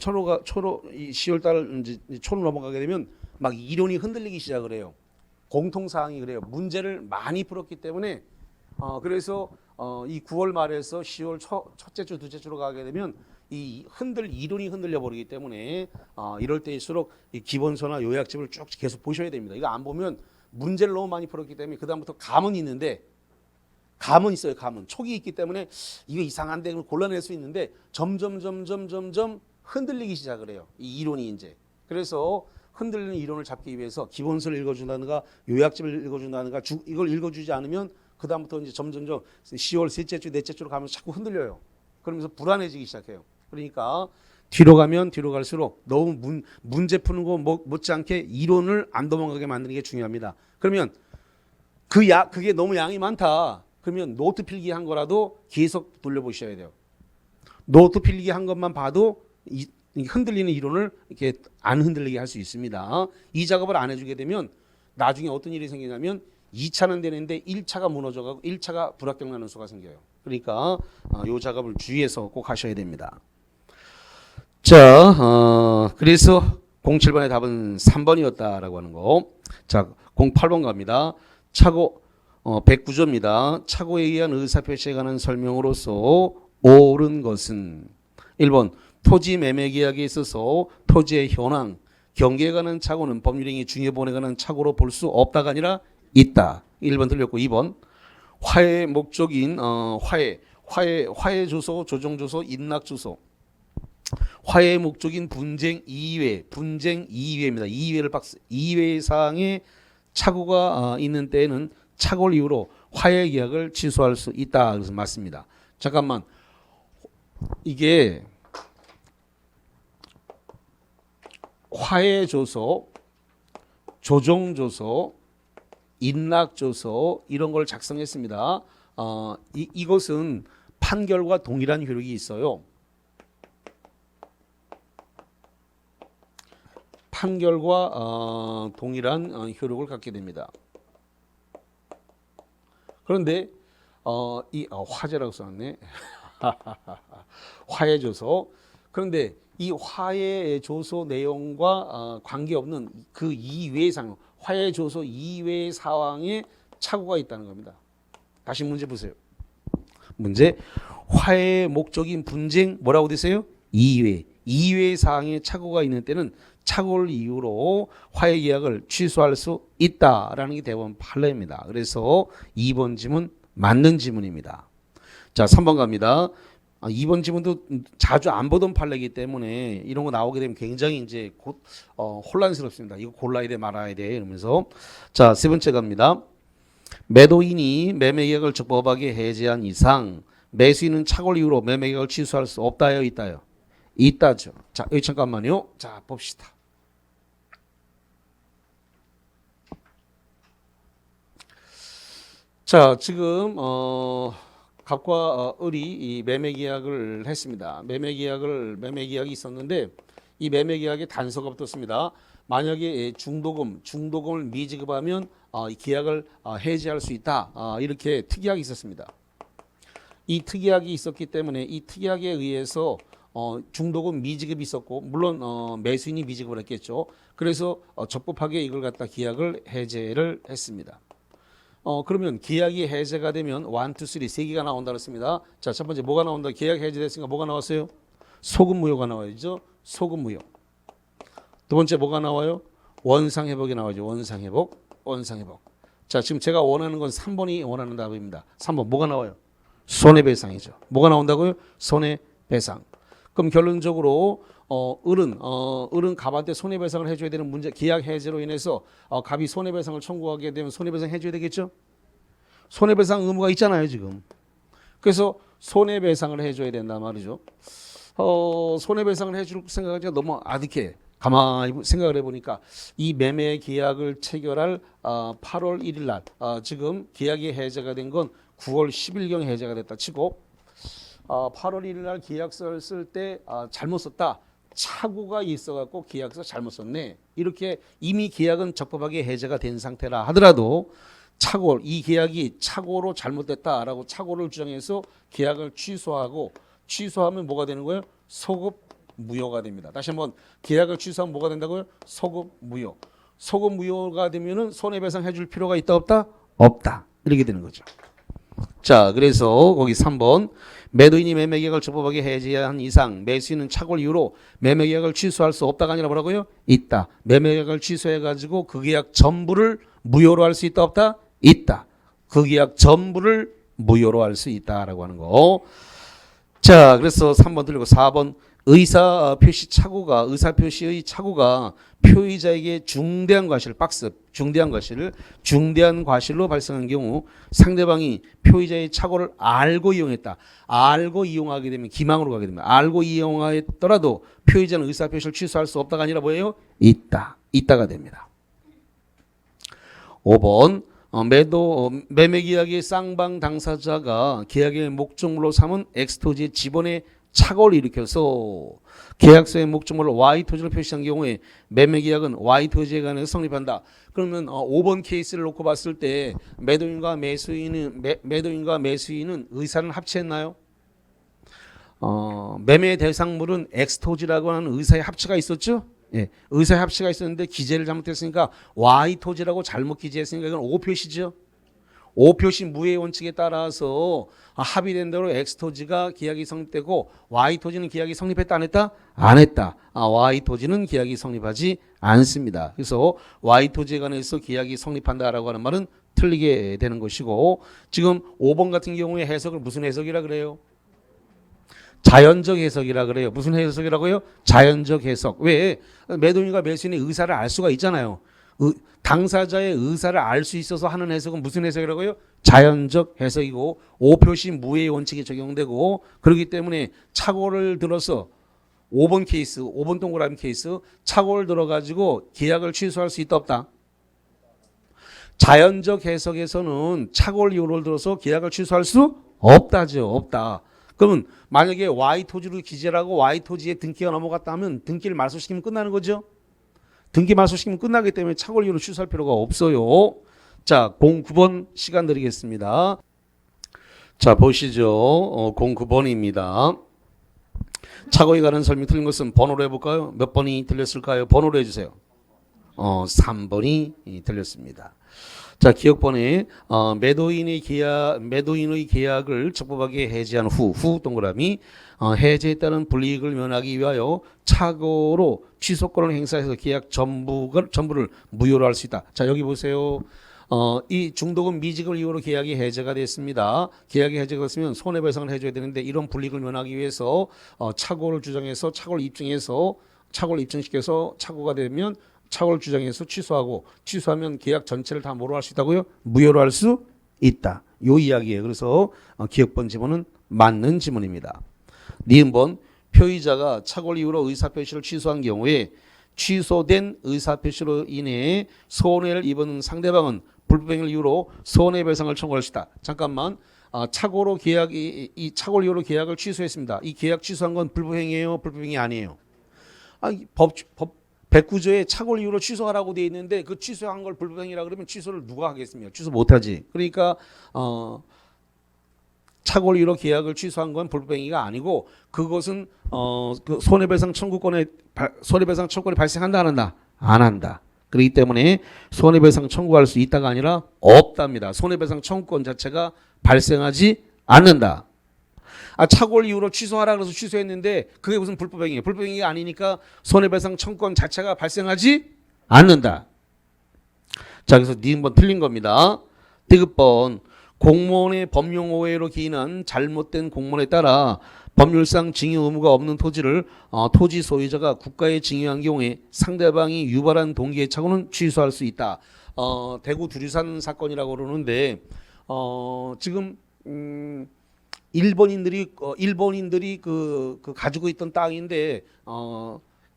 초로 넘어가게 되면 막 이론이 흔들리기 시작을 해요. 공통 사항이 그래요. 문제를 많이 풀었기 때문에 그래서 이 9월 말에서 10월 첫째 주, 둘째 주로 가게 되면 이론이 흔들려 버리기 때문에 이럴 때일수록 이 기본서나 요약집을 쭉 계속 보셔야 됩니다. 이거 안 보면 문제를 너무 많이 풀었기 때문에 그 다음부터 감은 있는데 감은 있어요. 감은 촉이 있기 때문에 이거 이상한데 골라낼 수 있는데 점점 흔들리기 시작을 해요. 이 이론이 이제 그래서 흔들리는 이론을 잡기 위해서 기본서를 읽어준다든가 요약집을 읽어준다든가 이걸 읽어주지 않으면 그 다음부터 이제 점점 10월 셋째 주, 넷째 주로 가면서 자꾸 흔들려요. 그러면서 불안해지기 시작해요. 그러니까 뒤로 가면 뒤로 갈수록 너무 문제 푸는 거 못지않게 이론을 안 도망가게 만드는 게 중요합니다. 그러면 그게 너무 양이 많다. 그러면 노트 필기 한 거라도 계속 돌려보셔야 돼요. 노트 필기 한 것만 봐도 흔들리는 이론을 이렇게 안 흔들리게 할 수 있습니다. 이 작업을 안 해주게 되면 나중에 어떤 일이 생기냐면 2차는 되는데 1차가 무너져가고 1차가 불합격 나는 수가 생겨요. 그러니까 이 작업을 주의해서 꼭 하셔야 됩니다. 자, 그래서 07번의 답은 3번이었다라고 하는 거. 자, 08번 갑니다. 차고 109조입니다. 착오에 의한 의사표시에 관한 설명으로서 옳은 것은 1번 토지 매매 계약에 있어서 토지의 현황, 경계에 관한 착오는 법률행위 중요본에 관한 착오로 볼 수 없다가 아니라 있다. 1번 틀렸고 2번 화해의 목적인 화해 조소, 조정 조소, 인락 조소. 화해의 목적인 분쟁 이외입니다. 이외 사항에 착오가 있는 때에는 착오를 이유로 화해 계약을 취소할 수 있다. 그래서 맞습니다. 잠깐만. 이게 화해 조서, 조정 조서, 인락 조서 이런 걸 작성했습니다. 이것은 판결과 동일한 효력이 있어요. 판결과 동일한 효력을 갖게 됩니다. 그런데 화재라고 써놨네. 화해 조서. 그런데 이 화해 조서 내용과 관계없는 그 이외의 상황, 화해 조서 이외의 상황에 착오가 있다는 겁니다. 다시 문제 보세요. 문제 화해의 목적인 분쟁 뭐라고 되세요? 이외의 사항에 착오가 있는 때는 착오를 이유로 화해 계약을 취소할 수 있다라는 게 대법원 판례입니다. 그래서 2번 질문 맞는 지문입니다. 자, 3번 갑니다. 이번 지문도 자주 안 보던 판례이기 때문에 이런 거 나오게 되면 굉장히 이제 곧 혼란스럽습니다. 이거 골라야 돼 말아야 돼 이러면서. 자, 세 번째 갑니다. 매도인이 매매 계약을 적법하게 해제한 이상 매수인은 착오를 이유로 매매 계약을 취소할 수 없다요, 있다요? 있다죠. 자, 여기 잠깐만요. 자, 봅시다. 자, 지금 갑과 을이 이 매매 계약을 했습니다. 매매 계약이 있었는데 이 매매 계약에 단서가 붙었습니다. 만약에 중도금을 미지급하면 이 계약을 해지할 수 있다. 이렇게 특약이 있었습니다. 이 특약이 있었기 때문에 이 특약에 의해서 중도금 미지급이 있었고 물론 매수인이 미지급을 했겠죠. 그래서 적법하게 이걸 갖다 계약을 해제를 했습니다. 그러면 계약이 해제가 되면 1, 2, 3, 세 개가 나온다 그랬습니다. 자, 첫 번째 뭐가 나온다? 계약 해제됐으니까 뭐가 나왔어요? 소급무효가 나와야죠. 소급무효. 두 번째 뭐가 나와요? 원상회복이 나와야죠. 원상회복. 자, 지금 제가 원하는 건 3번이 원하는 답입니다. 3번 뭐가 나와요? 손해배상이죠. 뭐가 나온다고요? 손해배상. 그럼 결론적으로 을은 갑한테 손해배상을 해줘야 되는 문제, 계약 해제로 인해서 갑이 손해배상을 청구하게 되면 손해배상 해줘야 되겠죠? 손해배상 의무가 있잖아요, 지금. 그래서 손해배상을 해줘야 된단 말이죠. 손해배상을 해줄 생각하기가 너무 아득해. 가만히 생각을 해보니까 이 매매 계약을 체결할 8월 1일 날 지금 계약이 해제가 된 건 9월 10일경 해제가 됐다 치고 8월 1일 날 계약서를 쓸 때 잘못 썼다. 착오가 있어갖고 계약서 잘못 썼네. 이렇게 이미 계약은 적법하게 해제가 된 상태라 하더라도 이 계약이 착오로 잘못됐다라고 착오를 주장해서 계약을 취소하면 뭐가 되는 거예요? 소급 무효가 됩니다. 다시 한번 계약을 취소하면 뭐가 된다고요? 소급 무효. 소급 무효가 되면은 손해배상 해줄 필요가 있다 없다? 없다. 이렇게 되는 거죠. 자, 그래서 거기 3번 매도인이 매매 계약을 적법하게 해제한 이상 매수인은 착오를 이유로 매매 계약을 취소할 수 없다가 아니라 뭐라고요? 있다. 매매 계약을 취소해 가지고 그 계약 전부를 무효로 할 수 있다 없다? 있다. 그 계약 전부를 무효로 할 수 있다라고 하는 거. 자, 그래서 3번 들리고 4번 의사표시의 착오가 표의자에게 중대한 과실로 발생한 경우 상대방이 표의자의 착오를 알고 이용했다. 알고 이용하게 되면 기망으로 가게 됩니다. 알고 이용하더라도 표의자는 의사표시를 취소할 수 없다가 아니라 뭐예요? 있다가 됩니다. 5번 매매 계약의 쌍방 당사자가 계약의 목적물로 삼은 X토지의 지번에 착오를 일으켜서 계약서의 목적물로 Y토지를 표시한 경우에 매매 계약은 Y토지에 관해서 성립한다. 그러면 5번 케이스를 놓고 봤을 때 매도인과 매수인은 의사를 합치했나요? 매매 대상물은 X토지라고 하는 의사의 합치가 있었죠? 예, 의사의 합치가 있었는데 기재를 잘못했으니까 Y토지라고 잘못 기재했으니까 이건 O표시죠. O표시 무효의 원칙에 따라서 합의된 대로 X토지가 계약이 성립되고 Y토지는 계약이 성립했다 안 했다? 안 했다. Y토지는 계약이 성립하지 않습니다. 그래서 Y토지에 관해서 계약이 성립한다라고 하는 말은 틀리게 되는 것이고 지금 5번 같은 경우에 해석을 무슨 해석이라 그래요? 자연적 해석이라 그래요. 무슨 해석이라고요? 자연적 해석. 왜? 매도인과 매수인의 의사를 알 수가 있잖아요. 당사자의 의사를 알 수 있어서 하는 해석은 무슨 해석이라고요? 자연적 해석이고 O표시 무효의 원칙이 적용되고 그렇기 때문에 착오를 들어서 5번 동그라미 케이스 착오를 들어가지고 계약을 취소할 수 있다 없다? 자연적 해석에서는 착오를 이유로 들어서 계약을 취소할 수 없다죠. 없다. 그러면 만약에 Y토지로 기재라고 Y토지에 등기가 넘어갔다 하면 등기를 말소시키면 끝나는 거죠. 등기 말소시키면 끝나기 때문에 착오를 이유로 취소할 필요가 없어요. 자, 09번 시간 드리겠습니다. 자, 보시죠. 09번입니다. 착오에 관한 설명이 틀린 것은 번호로 해볼까요? 몇 번이 틀렸을까요? 번호로 해주세요. 3번이 틀렸습니다. 자, 기억번에 매도인의 계약을 적법하게 해지한 후 동그라미 해제에 따른 불이익을 면하기 위하여 착오로 취소권을 행사해서 계약 전부를 무효로 할 수 있다. 자, 여기 보세요. 이 중도금 미지급 이후로 계약이 해제가 됐습니다. 계약이 해제가 됐으면 손해배상을 해줘야 되는데 이런 불이익을 면하기 위해서 착오를 주장해서 착오를 입증해서 착오를 입증시켜서 착오가 되면 착오를 주장해서 취소하고 취소하면 계약 전체를 다 뭐로 할 수 있다고요? 무효로 할 수 있다. 요 이야기예요. 그래서 기억번 지문은 맞는 지문입니다. 니은번 표의자가 착오를 이유로 의사표시를 취소한 경우에 취소된 의사표시로 인해 손해를 입은 상대방은 불법행위를 이유로 손해배상을 청구할 수 있다. 잠깐만. 착오로 계약이 이 착오를 이유로 계약을 취소했습니다. 이 계약 취소한 건 불법행위예요, 불법행위 아니에요? 법 109조에 착오를 이유로 취소하라고 돼 있는데 그 취소한 걸 불법행위라 그러면 취소를 누가 하겠습니까? 취소 못 하지. 그러니까 착오를 이유로 계약을 취소한 건 불법행위가 아니고 그것은 그 손해배상 청구권에 손해배상 청구권이 발생한다 안 한다? 안 한다. 그렇기 때문에 손해배상 청구할 수 있다가 아니라 없답니다. 손해배상 청구권 자체가 발생하지 않는다. 착오를 이유로 취소하라 그래서 취소했는데 그게 무슨 불법행위예요? 불법행위가 아니니까 손해배상 청구권 자체가 발생하지 않는다. 자, 그래서 니은번 틀린 겁니다. 디귿번 공무원의 법령 오해로 기인한 잘못된 공무원에 따라 법률상 징여 의무가 없는 토지를 토지 소유자가 국가에 징여한 경우에 상대방이 유발한 동기의 착오는 취소할 수 있다. 대구 두류산 사건이라고 그러는데 지금 일본인들이 그 가지고 있던 땅인데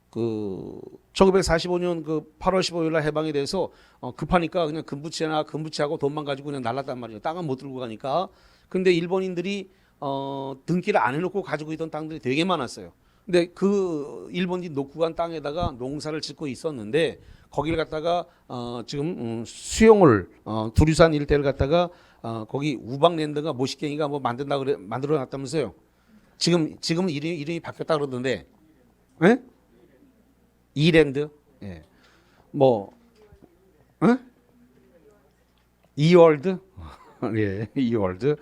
그 1945년 그 8월 15일 날 해방이 돼서 급하니까 그냥 금부치하고 돈만 가지고 그냥 날랐단 말이에요. 땅은 못 들고 가니까. 근데 일본인들이 등기를 안 해놓고 가지고 있던 땅들이 되게 많았어요. 근데 그 일본인이 놓고 간 땅에다가 농사를 짓고 있었는데 거기를 갖다가 지금 수용을 두류산 일대를 갖다가 거기 우방랜드가 모식갱이가 뭐 만들어 놨다면서요. 지금 이름이 바뀌었다 그러던데. 예? 이랜드? 예. 뭐 이월드? 예, 이월드.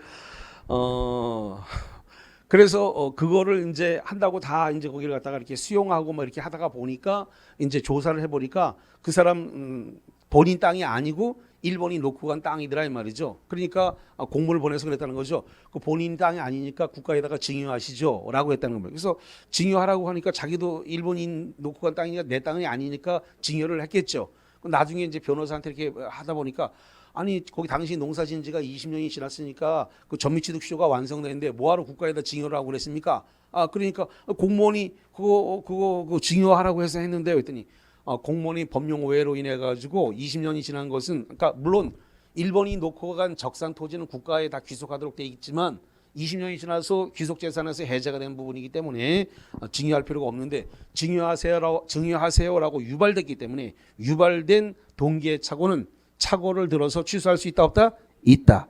그래서 그거를 이제 한다고 다 이제 거기를 갖다가 이렇게 수용하고 뭐 이렇게 하다가 보니까 이제 조사를 해 보니까 그 사람 본인 땅이 아니고 일본이 놓고 간 땅이더라 이 말이죠. 그러니까 공문을 보내서 그랬다는 거죠. 그 본인 땅이 아니니까 국가에다가 징여하시죠라고 했다는 겁니다. 그래서 징여하라고 하니까 자기도 일본인 놓고 간 땅이니까 내 땅이 아니니까 징여를 했겠죠. 나중에 이제 변호사한테 이렇게 하다 보니까 아니 거기 당시 농사 지은 지가 20년이 지났으니까 그 전미취득쇼가 완성됐는데 뭐하러 국가에다 징여를 하고 그랬습니까? 그러니까 공무원이 그거 징여하라고 해서 했는데 했더니 공무원이 법령 오해로 인해 가지고 20년이 지난 것은 그러니까 물론 일본이 놓고 간 적산 토지는 국가에 다 귀속하도록 돼 있지만 20년이 지나서 귀속 재산에서 해제가 된 부분이기 때문에 징여할 필요가 없는데 징여하세요라고 유발됐기 때문에 유발된 동기의 착오는 착오를 들어서 취소할 수 있다 없다? 있다.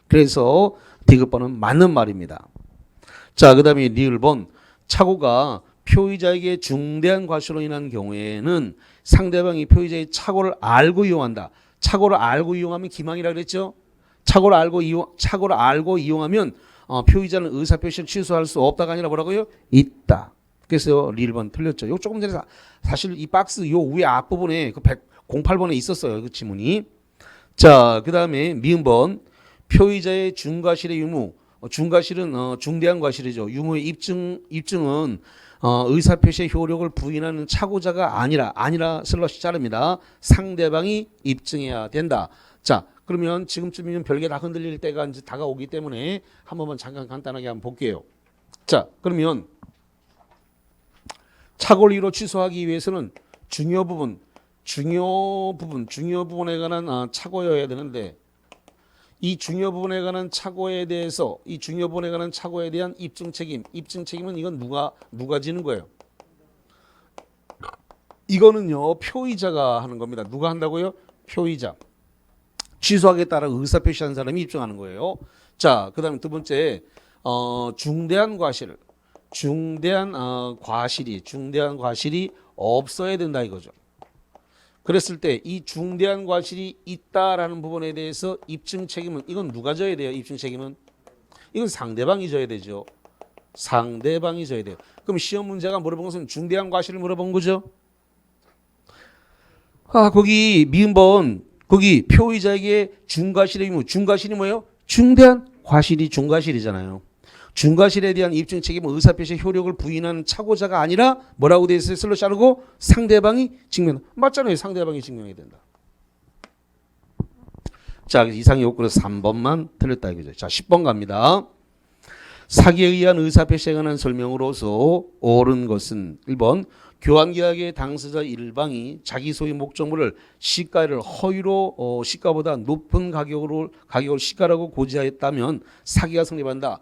그래서 디귿번은 맞는 말입니다. 자, 그다음에 리을번 착오가 표의자에게 중대한 과실로 인한 경우에는 상대방이 표의자의 착오를 알고 이용한다. 착오를 알고 이용하면 기망이라 그랬죠. 착오를 알고 이용하면 표의자는 의사표시를 취소할 수 없다가 아니라 뭐라고요? 있다. 그래서 리을번 틀렸죠. 요 조금 전에 사실 이 박스 요 위에 앞부분에 그 108번에 있었어요. 그 지문이. 자, 그다음에 미음번 표의자의 중과실의 유무. 중과실은 중대한 과실이죠. 유무의 입증은 의사표시의 효력을 부인하는 착오자가 아니라 슬러시 자릅니다. 상대방이 입증해야 된다. 자, 그러면 지금쯤이면 별게 다 흔들릴 때가 이제 다가오기 때문에 한 번만 잠깐 간단하게 한번 볼게요. 자, 그러면 착오를 이유로 취소하기 위해서는 중요 부분에 관한 착오여야 되는데 이 중요 부분에 관한 착오에 대해서 이 중요 부분에 관한 착오에 대한 입증 책임은 이건 누가 지는 거예요? 이거는요 표의자가 하는 겁니다. 누가 한다고요? 표의자. 취소하겠다라 의사표시한 사람이 입증하는 거예요. 자, 그다음에 두 번째 중대한 과실이 없어야 된다 이거죠. 그랬을 때 이 중대한 과실이 있다라는 부분에 대해서 입증 책임은 이건 누가 져야 돼요? 입증 책임은 이건 상대방이 져야 되죠. 상대방이 져야 돼요. 그럼 시험 문제가 물어본 것은 중대한 과실을 물어본 거죠. 거기 미음번 거기 표의자에게 중과실의 의무, 중과실이 뭐예요? 중대한 과실이 중과실이잖아요. 중과실에 대한 입증 책임은 의사표시의 효력을 부인하는 차고자가 아니라 뭐라고 돼 있어요? 슬롯 자르고 상대방이 증명. 맞잖아요. 상대방이 증명해야 된다. 자, 이상 요건에서 3번만 틀렸다 이거죠. 자, 10번 갑니다. 사기에 의한 의사표시에 관한 설명으로서 옳은 것은 1번 교환계약의 당사자 일방이 자기 소유 목적물을 시가를 허위로 시가보다 높은 가격을 시가라고 고지하였다면 사기가 성립한다.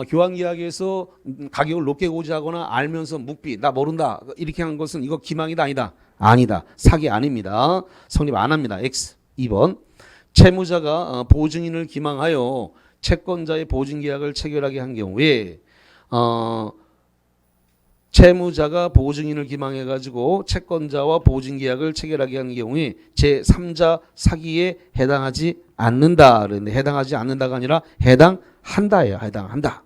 교환계약에서 가격을 높게 고지하거나 알면서 묵비 나 모른다 이렇게 한 것은 이거 기망이다 아니다? 아니다. 사기 아닙니다. 성립 안 합니다. X. 2번 채무자가 보증인을 기망하여 채권자의 보증계약을 체결하게 한 경우에 채무자가 보증인을 기망해가지고 채권자와 보증계약을 체결하게 한 경우에 제3자 사기에 해당하지 않는다. 그런데 해당하지 않는다가 아니라 해당한다예요. 해당한다.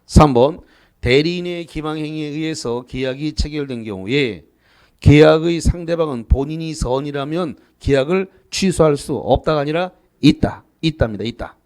3번 대리인의 기망행위에 의해서 계약이 체결된 경우에 계약의 상대방은 본인이 선이라면 계약을 취소할 수 없다가 아니라 있다. 있답니다. 있다.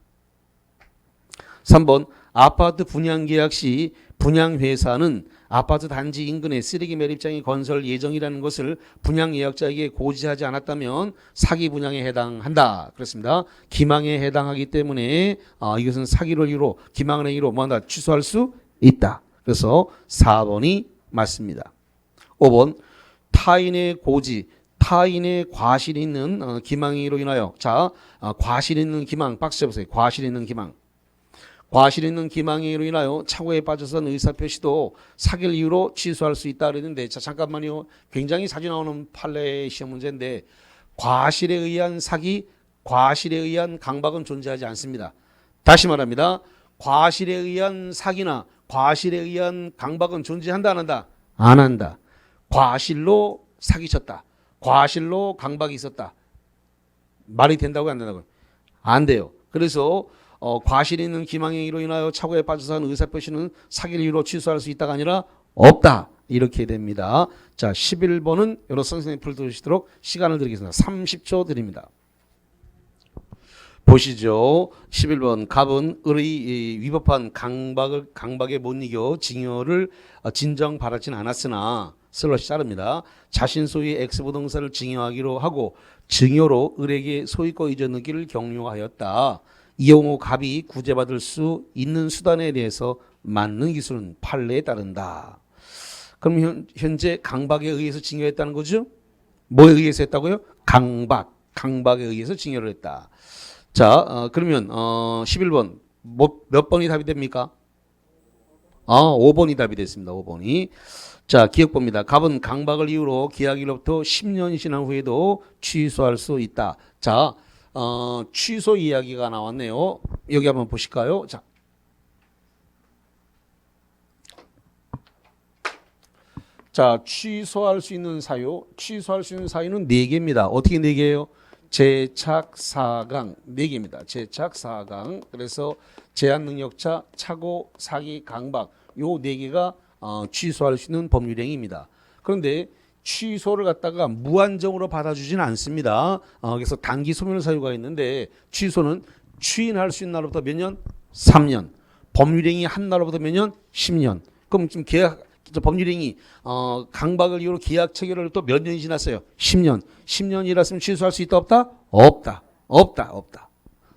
3번 아파트 분양계약 시 분양회사는 아파트 단지 인근에 쓰레기 매립장이 건설 예정이라는 것을 분양예약자에게 고지하지 않았다면 사기 분양에 해당한다. 그렇습니다. 기망에 해당하기 때문에 이것은 사기를 이유로 기망을 행위로 뭐한다 취소할 수 있다. 그래서 4번이 맞습니다. 5번 타인의 고지 타인의 과실이 있는 기망행위로 인하여 과실 있는 기망 박스 쳐보세요. 과실 있는 기망 과실 있는 기망행위로 인하여 착오에 빠져선 의사표시도 사기를 이유로 취소할 수 있다 그랬는데 자 잠깐만요. 굉장히 자주 나오는 판례 시험 문제인데 과실에 의한 사기, 과실에 의한 강박은 존재하지 않습니다. 다시 말합니다. 과실에 의한 사기나 과실에 의한 강박은 존재한다 안 한다? 안 한다. 과실로 사기쳤다. 과실로 강박이 있었다. 말이 된다고요? 안 된다고요? 안 돼요. 그래서 과실 있는 기망행위로 인하여 착오에 빠져서 한 의사표시는 사기를 이유로 취소할 수 있다가 아니라 없다. 이렇게 됩니다. 자, 11번은 여러 선생님이 풀어주시도록 시간을 드리겠습니다. 30초 드립니다. 보시죠. 11번 갑은 을의 위법한 강박에 못 이겨 징여를 진정받았지는 않았으나 슬롯이 자릅니다. 자신 소유의 X부동산을 징여하기로 하고 증여로 을에게 소유권 이전 의기를 경유하였다. 이용호 갑이 구제받을 수 있는 수단에 대해서 맞는 기술은 판례에 따른다. 그럼 현재 강박에 의해서 징여했다는 거죠? 뭐에 의해서 했다고요? 강박에 의해서 징여를 했다. 자, 그러면 11번 몇 번이 답이 됩니까? 5번이 답이 됐습니다. 5번이. 자, 기억봅니다. 갑은 강박을 이유로 계약일로부터 10년이 지난 후에도 취소할 수 있다. 자, 취소 이야기가 나왔네요. 여기 한번 보실까요? 자, 취소할 수 있는 사유. 취소할 수 있는 사유는 4개입니다. 어떻게 4개예요? 제착, 사강 4개입니다. 제착, 사강. 그래서 제한능력차, 착오, 사기, 강박 요 4개가 취소할 수 있는 법률행위입니다. 그런데 취소를 갖다가 무한정으로 받아주지는 않습니다. 그래서 단기 소멸 사유가 있는데 취소는 추인할 수 있는 날로부터 몇 년? 3년. 법률행위 한 날로부터 몇 년? 10년. 그럼 지금 법률행위 강박을 이유로 계약 체결을 또 몇 년이 지났어요? 10년. 10년이랐으면 취소할 수 있다 없다? 없다.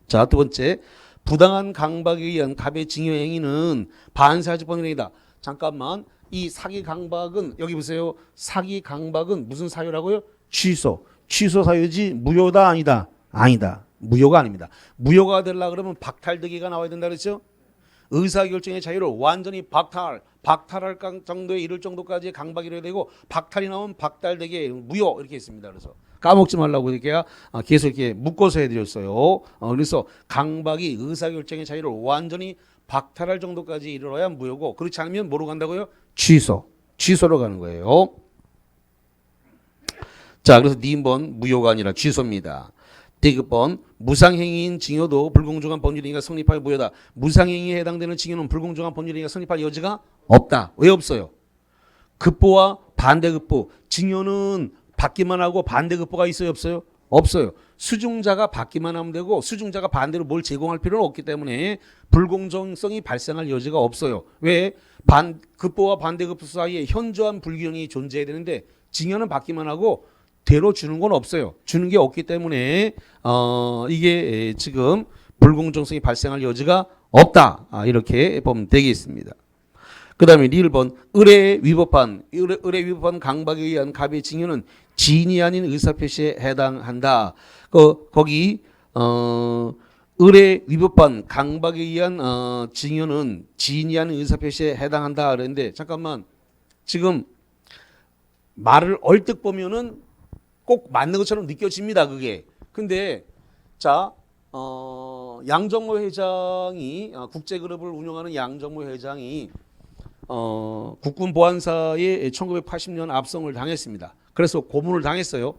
자, 두 번째. 부당한 강박에 의한 갑의 징여 행위는 반사적 법률행위다. 잠깐만. 이 사기 강박은 여기 보세요. 사기 강박은 무슨 사유라고요? 취소 사유지 무효다 아니다? 아니다. 무효가 아닙니다. 무효가 되려고 그러면 박탈되기가 나와야 된다 그랬죠? 의사결정의 자유를 완전히 박탈할 정도에 이를 정도까지 강박이 이뤄야 되고 박탈이 나오면 박탈되게 무효 이렇게 있습니다. 그래서 까먹지 말라고 이렇게 계속 이렇게 묶어서 해드렸어요. 그래서 강박이 의사결정의 자유를 완전히 박탈할 정도까지 이르러야 무효고 그렇지 않으면 뭐로 간다고요? 취소로 가는 거예요. 자, 그래서 니은번 무효가 아니라 취소입니다. 디귿번 무상행위인 징여도 불공정한 법률행위가 성립할 무효다. 무상행위에 해당되는 징여는 불공정한 법률행위가 성립할 여지가 없다. 왜 없어요? 급보와 반대급보. 징여는 받기만 하고 반대급보가 있어요 없어요? 없어요. 수중자가 받기만 하면 되고 수중자가 반대로 뭘 제공할 필요는 없기 때문에 불공정성이 발생할 여지가 없어요. 왜? 급보와 반대급부 사이에 현저한 불균형이 존재해야 되는데 증여는 받기만 하고 되로 주는 건 없어요. 주는 게 없기 때문에 이게 지금 불공정성이 발생할 여지가 없다. 이렇게 보면 되겠습니다. 그 다음에 1번 의뢰에 위법한 강박에 의한 갑의 징여는 지인이 아닌 의사표시에 해당한다. 거기 의뢰에 위법한 강박에 의한 징여는 지인이 아닌 의사표시에 해당한다 그랬는데 잠깐만 지금 말을 얼뜻 보면은 꼭 맞는 것처럼 느껴집니다. 그게. 근데 자 양정모 회장이 국제그룹을 운영하는 양정모 회장이 국군 보안사에 1980년 압송을 당했습니다. 그래서 고문을 당했어요.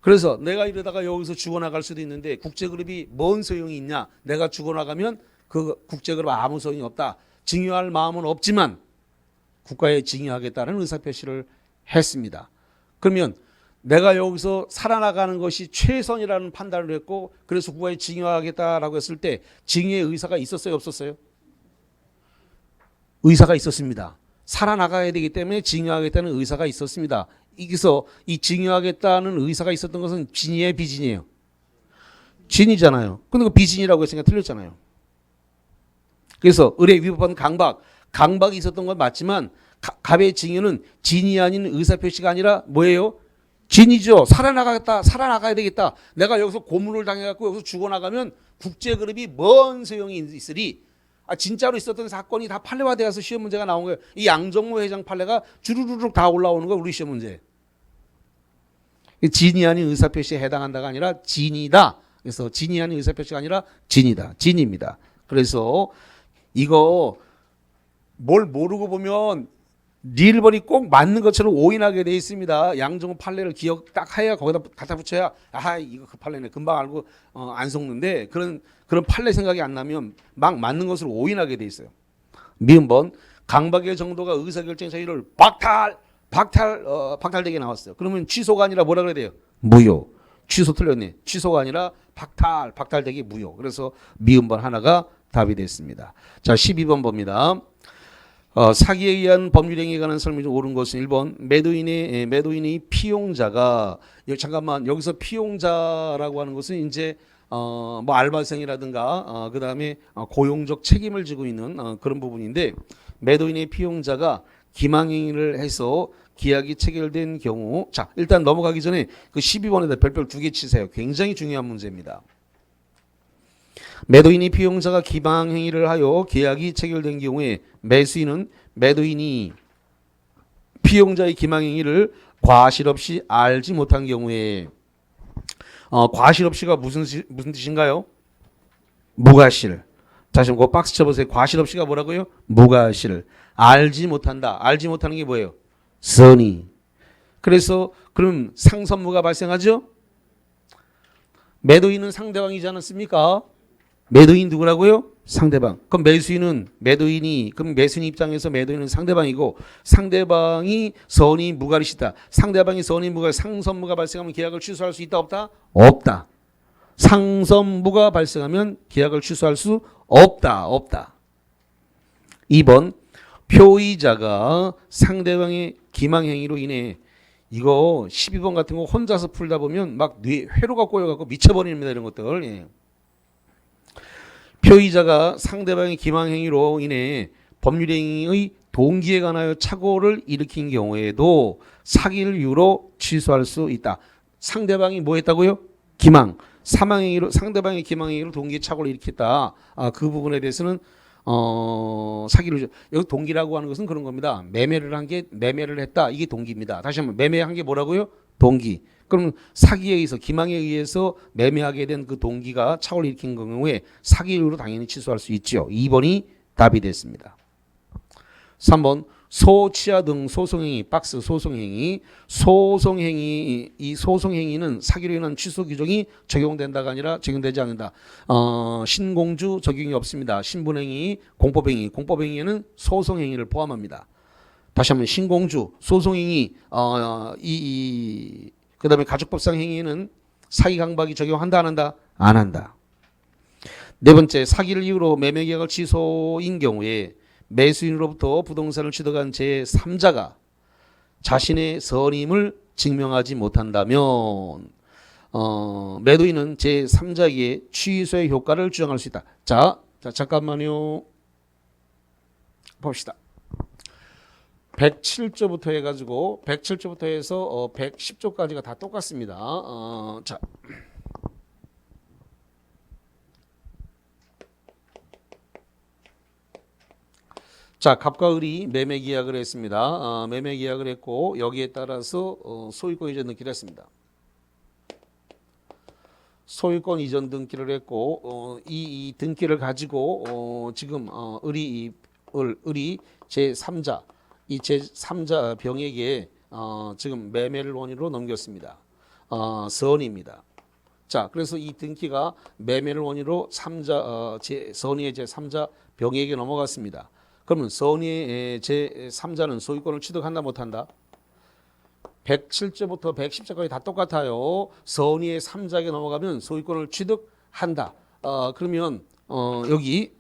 그래서 내가 이러다가 여기서 죽어나갈 수도 있는데 국제그룹이 뭔 소용이 있냐. 내가 죽어나가면 그 국제그룹 아무 소용이 없다. 징여할 마음은 없지만 국가에 징여하겠다는 의사표시를 했습니다. 그러면 내가 여기서 살아나가는 것이 최선이라는 판단을 했고 그래서 국가에 징여하겠다라고 했을 때 징여의 의사가 있었어요? 없었어요? 의사가 있었습니다. 살아나가야 되기 때문에 징여하겠다는 의사가 있었습니다. 여기서 이 징여하겠다는 의사가 있었던 것은 진이에요, 비진이에요? 진이잖아요. 근데 그 비진이라고 했으니까 틀렸잖아요. 그래서 의뢰 위법한 강박이 있었던 건 맞지만 갑의 징여는 진이 아닌 의사표시가 아니라 뭐예요? 진이죠. 살아나가야 되겠다. 내가 여기서 고문을 당해갖고 여기서 죽어나가면 국제그룹이 뭔 소용이 있으리. 진짜로 있었던 사건이 다 판례화되어서 시험 문제가 나온 거예요. 이 양정모 회장 판례가 주르륵 다 올라오는 거예요. 우리 시험 문제. 진이 아닌 의사표시에 해당한다가 아니라 진이다. 그래서 진이 아닌 의사표시가 아니라 진이다. 진입니다. 그래서 이거 뭘 모르고 보면 릴벌이 꼭 맞는 것처럼 오인하게 돼 있습니다. 양정모 판례를 기억 딱 해야 거기다 갖다 붙여야 이거 그 판례네 금방 알고 안 속는데 그런 판례 생각이 안 나면 막 맞는 것으로 오인하게 돼 있어요. 미음번 강박의 정도가 의사결정 사유를 박탈되게 나왔어요. 그러면 취소가 아니라 뭐라 그래야 돼요? 무효. 취소 틀렸네. 취소가 아니라 박탈되기 무효. 그래서 미음번 하나가 답이 됐습니다. 자 12번 봅니다. 사기에 의한 법률행위에 관한 설명이 좀 옳은 것은 1번 매도인의 피용자가 잠깐만 여기서 피용자라고 하는 것은 이제 뭐 알바생이라든가 그 다음에 고용적 책임을 지고 있는 그런 부분인데 매도인의 피용자가 기망행위를 해서 계약이 체결된 경우 자 일단 넘어가기 전에 그 12번에다 별별 2개 치세요. 굉장히 중요한 문제입니다. 매도인이 피용자가 기망행위를 하여 계약이 체결된 경우에 매수인은 매도인이 피용자의 기망행위를 과실 없이 알지 못한 경우에 과실 없이가 무슨 뜻인가요? 무과실. 다시 한번 박스 쳐보세요. 과실 없이가 뭐라고요? 무과실. 알지 못한다. 알지 못하는 게 뭐예요? 선의. 그래서 그럼 상선무가 발생하죠? 매도인은 상대방이지 않았습니까? 매도인 누구라고요? 상대방. 그럼 매수인은 그럼 매수인 입장에서 매도인은 상대방이고 상대방이 선의 무과실이다. 상대방이 선의 상선무가 발생하면 계약을 취소할 수 있다 없다? 없다. 상선무가 발생하면 계약을 취소할 수 없다. 2번 표의자가 상대방의 기망행위로 인해 이거 12번 같은 거 혼자서 풀다 보면 막 회로가 꼬여갖고 미쳐버립니다. 이런 것들. 예. 표의자가 상대방의 기망행위로 인해 법률행위의 동기에 관하여 착오를 일으킨 경우에도 사기를 이유로 취소할 수 있다. 상대방이 뭐 했다고요? 상대방의 기망행위로 동기에 착오를 일으켰다. 그 부분에 대해서는 사기를 여기 동기라고 하는 것은 그런 겁니다. 매매를 했다. 이게 동기입니다. 다시 한번 매매한 게 뭐라고요? 동기. 그럼 사기에 의해서 기망에 의해서 매매하게 된 그 동기가 착오를 일으킨 경우에 사기로 당연히 취소할 수 있죠. 2번이 답이 됐습니다. 3번 소취하 등 소송행위 박스 소송행위 이 소송행위는 사기로 인한 취소 규정이 적용된다가 아니라 적용되지 않는다. 신공주 적용이 없습니다. 신분행위 공법행위에는 소송행위를 포함합니다. 다시 한번 신공주 소송행위 그 다음에 가족법상 행위에는 사기 강박이 적용한다 안 한다? 안 한다. 네 번째, 사기를 이유로 매매 계약을 취소인 경우에 매수인으로부터 부동산을 취득한 제3자가 자신의 선임을 증명하지 못한다면 매도인은 제3자에게 취소의 효과를 주장할 수 있다. 자, 잠깐만요. 봅시다. 107조부터 해가지고 107조부터 해서 110조까지가 다 똑같습니다. 자, 갑과 을이 매매 계약을 했습니다. 매매 계약을 했고 여기에 따라서 소유권 이전 등기를 했습니다. 소유권 이전 등기를 했고 이 등기를 가지고 지금 을이 제3자 이 제3자 병에게 지금 매매를 원인으로 넘겼습니다. 선입니다. 자, 그래서 이 등기가 매매를 원인으로 선의의 제3자 병에게 넘어갔습니다. 그러면 선의의 제3자는 소유권을 취득한다 못한다? 107조부터 110조까지 다 똑같아요. 선의의 3자에게 넘어가면 소유권을 취득한다. 그러면 여기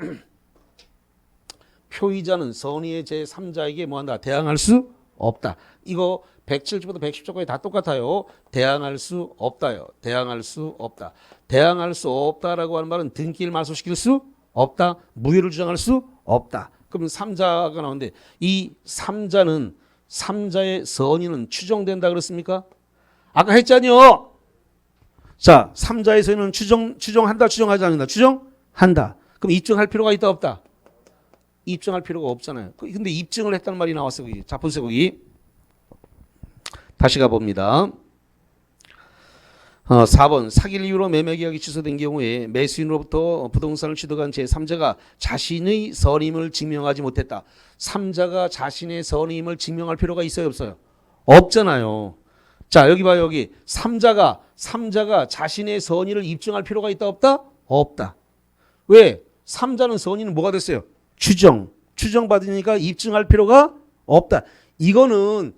표의자는 선의의 제3자에게 뭐한다? 대항할 수 없다. 이거 107조부터 110조까지 다 똑같아요. 대항할 수 없다요. 대항할 수 없다. 대항할 수 없다라고 하는 말은 등기를 말소시킬 수 없다. 무효를 주장할 수 없다. 그러면 3자가 나오는데 이 3자는 3자의 선의는 추정된다 그랬습니까? 아까 했잖아요. 자, 3자의 선의는 추정한다, 추정하지 않는다. 추정한다. 그럼 입증할 필요가 있다, 없다? 입증할 필요가 없잖아요. 근데 입증을 했다는 말이 나왔어요. 거기. 자, 보세요. 거기. 다시 가봅니다. 4번 사기를 이유로 매매 계약이 취소된 경우에 매수인으로부터 부동산을 취득한 제3자가 자신의 선임을 증명하지 못했다. 3자가 자신의 선임을 증명할 필요가 있어요, 없어요? 없잖아요. 자, 여기 봐요. 여기 3자가 자신의 선의를 입증할 필요가 있다, 없다? 없다. 왜? 3자는 선의는 뭐가 됐어요? 추정받으니까 입증할 필요가 없다. 이거는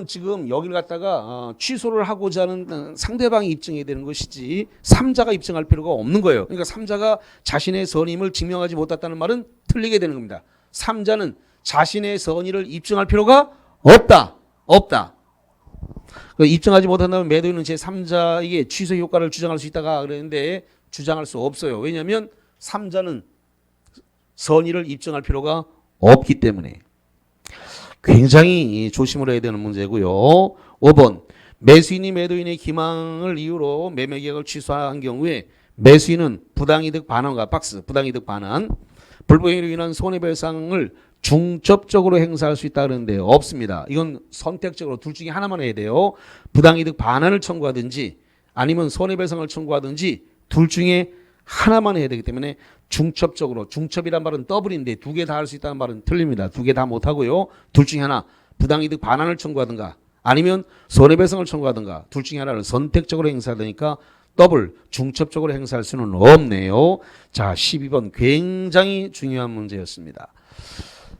지금 여기를 갖다가 취소를 하고자 하는 상대방이 입증해야 되는 것이지 3자가 입증할 필요가 없는 거예요. 그러니까 3자가 자신의 선임을 증명하지 못했다는 말은 틀리게 되는 겁니다. 3자는 자신의 선의를 입증할 필요가 없다. 입증하지 못한다면 매도인은 제3자에게 취소 효과를 주장할 수 있다가 그랬는데 주장할 수 없어요. 왜냐하면 3자는 선의를 입증할 필요가 없기 때문에. 굉장히 조심을 해야 되는 문제고요. 5번 매수인이 매도인의 기망을 이유로 매매 계약을 취소한 경우에 매수인은 부당이득 반환과 부당이득 반환, 불법행위로 인한 손해배상을 중첩적으로 행사할 수 있다 그러는데요. 없습니다. 이건 선택적으로 둘 중에 하나만 해야 돼요. 부당이득 반환을 청구하든지 아니면 손해배상을 청구하든지 둘 중에 하나만 해야 되기 때문에 중첩적으로, 중첩이란 말은 더블인데 두 개 다 할 수 있다는 말은 틀립니다. 두 개 다 못하고요. 둘 중에 하나, 부당이득 반환을 청구하든가 아니면 손해배상을 청구하든가 둘 중에 하나를 선택적으로 행사하니까 더블, 중첩적으로 행사할 수는 없네요. 자, 12번 굉장히 중요한 문제였습니다.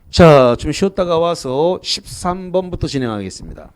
자, 좀 쉬었다가 와서 13번부터 진행하겠습니다.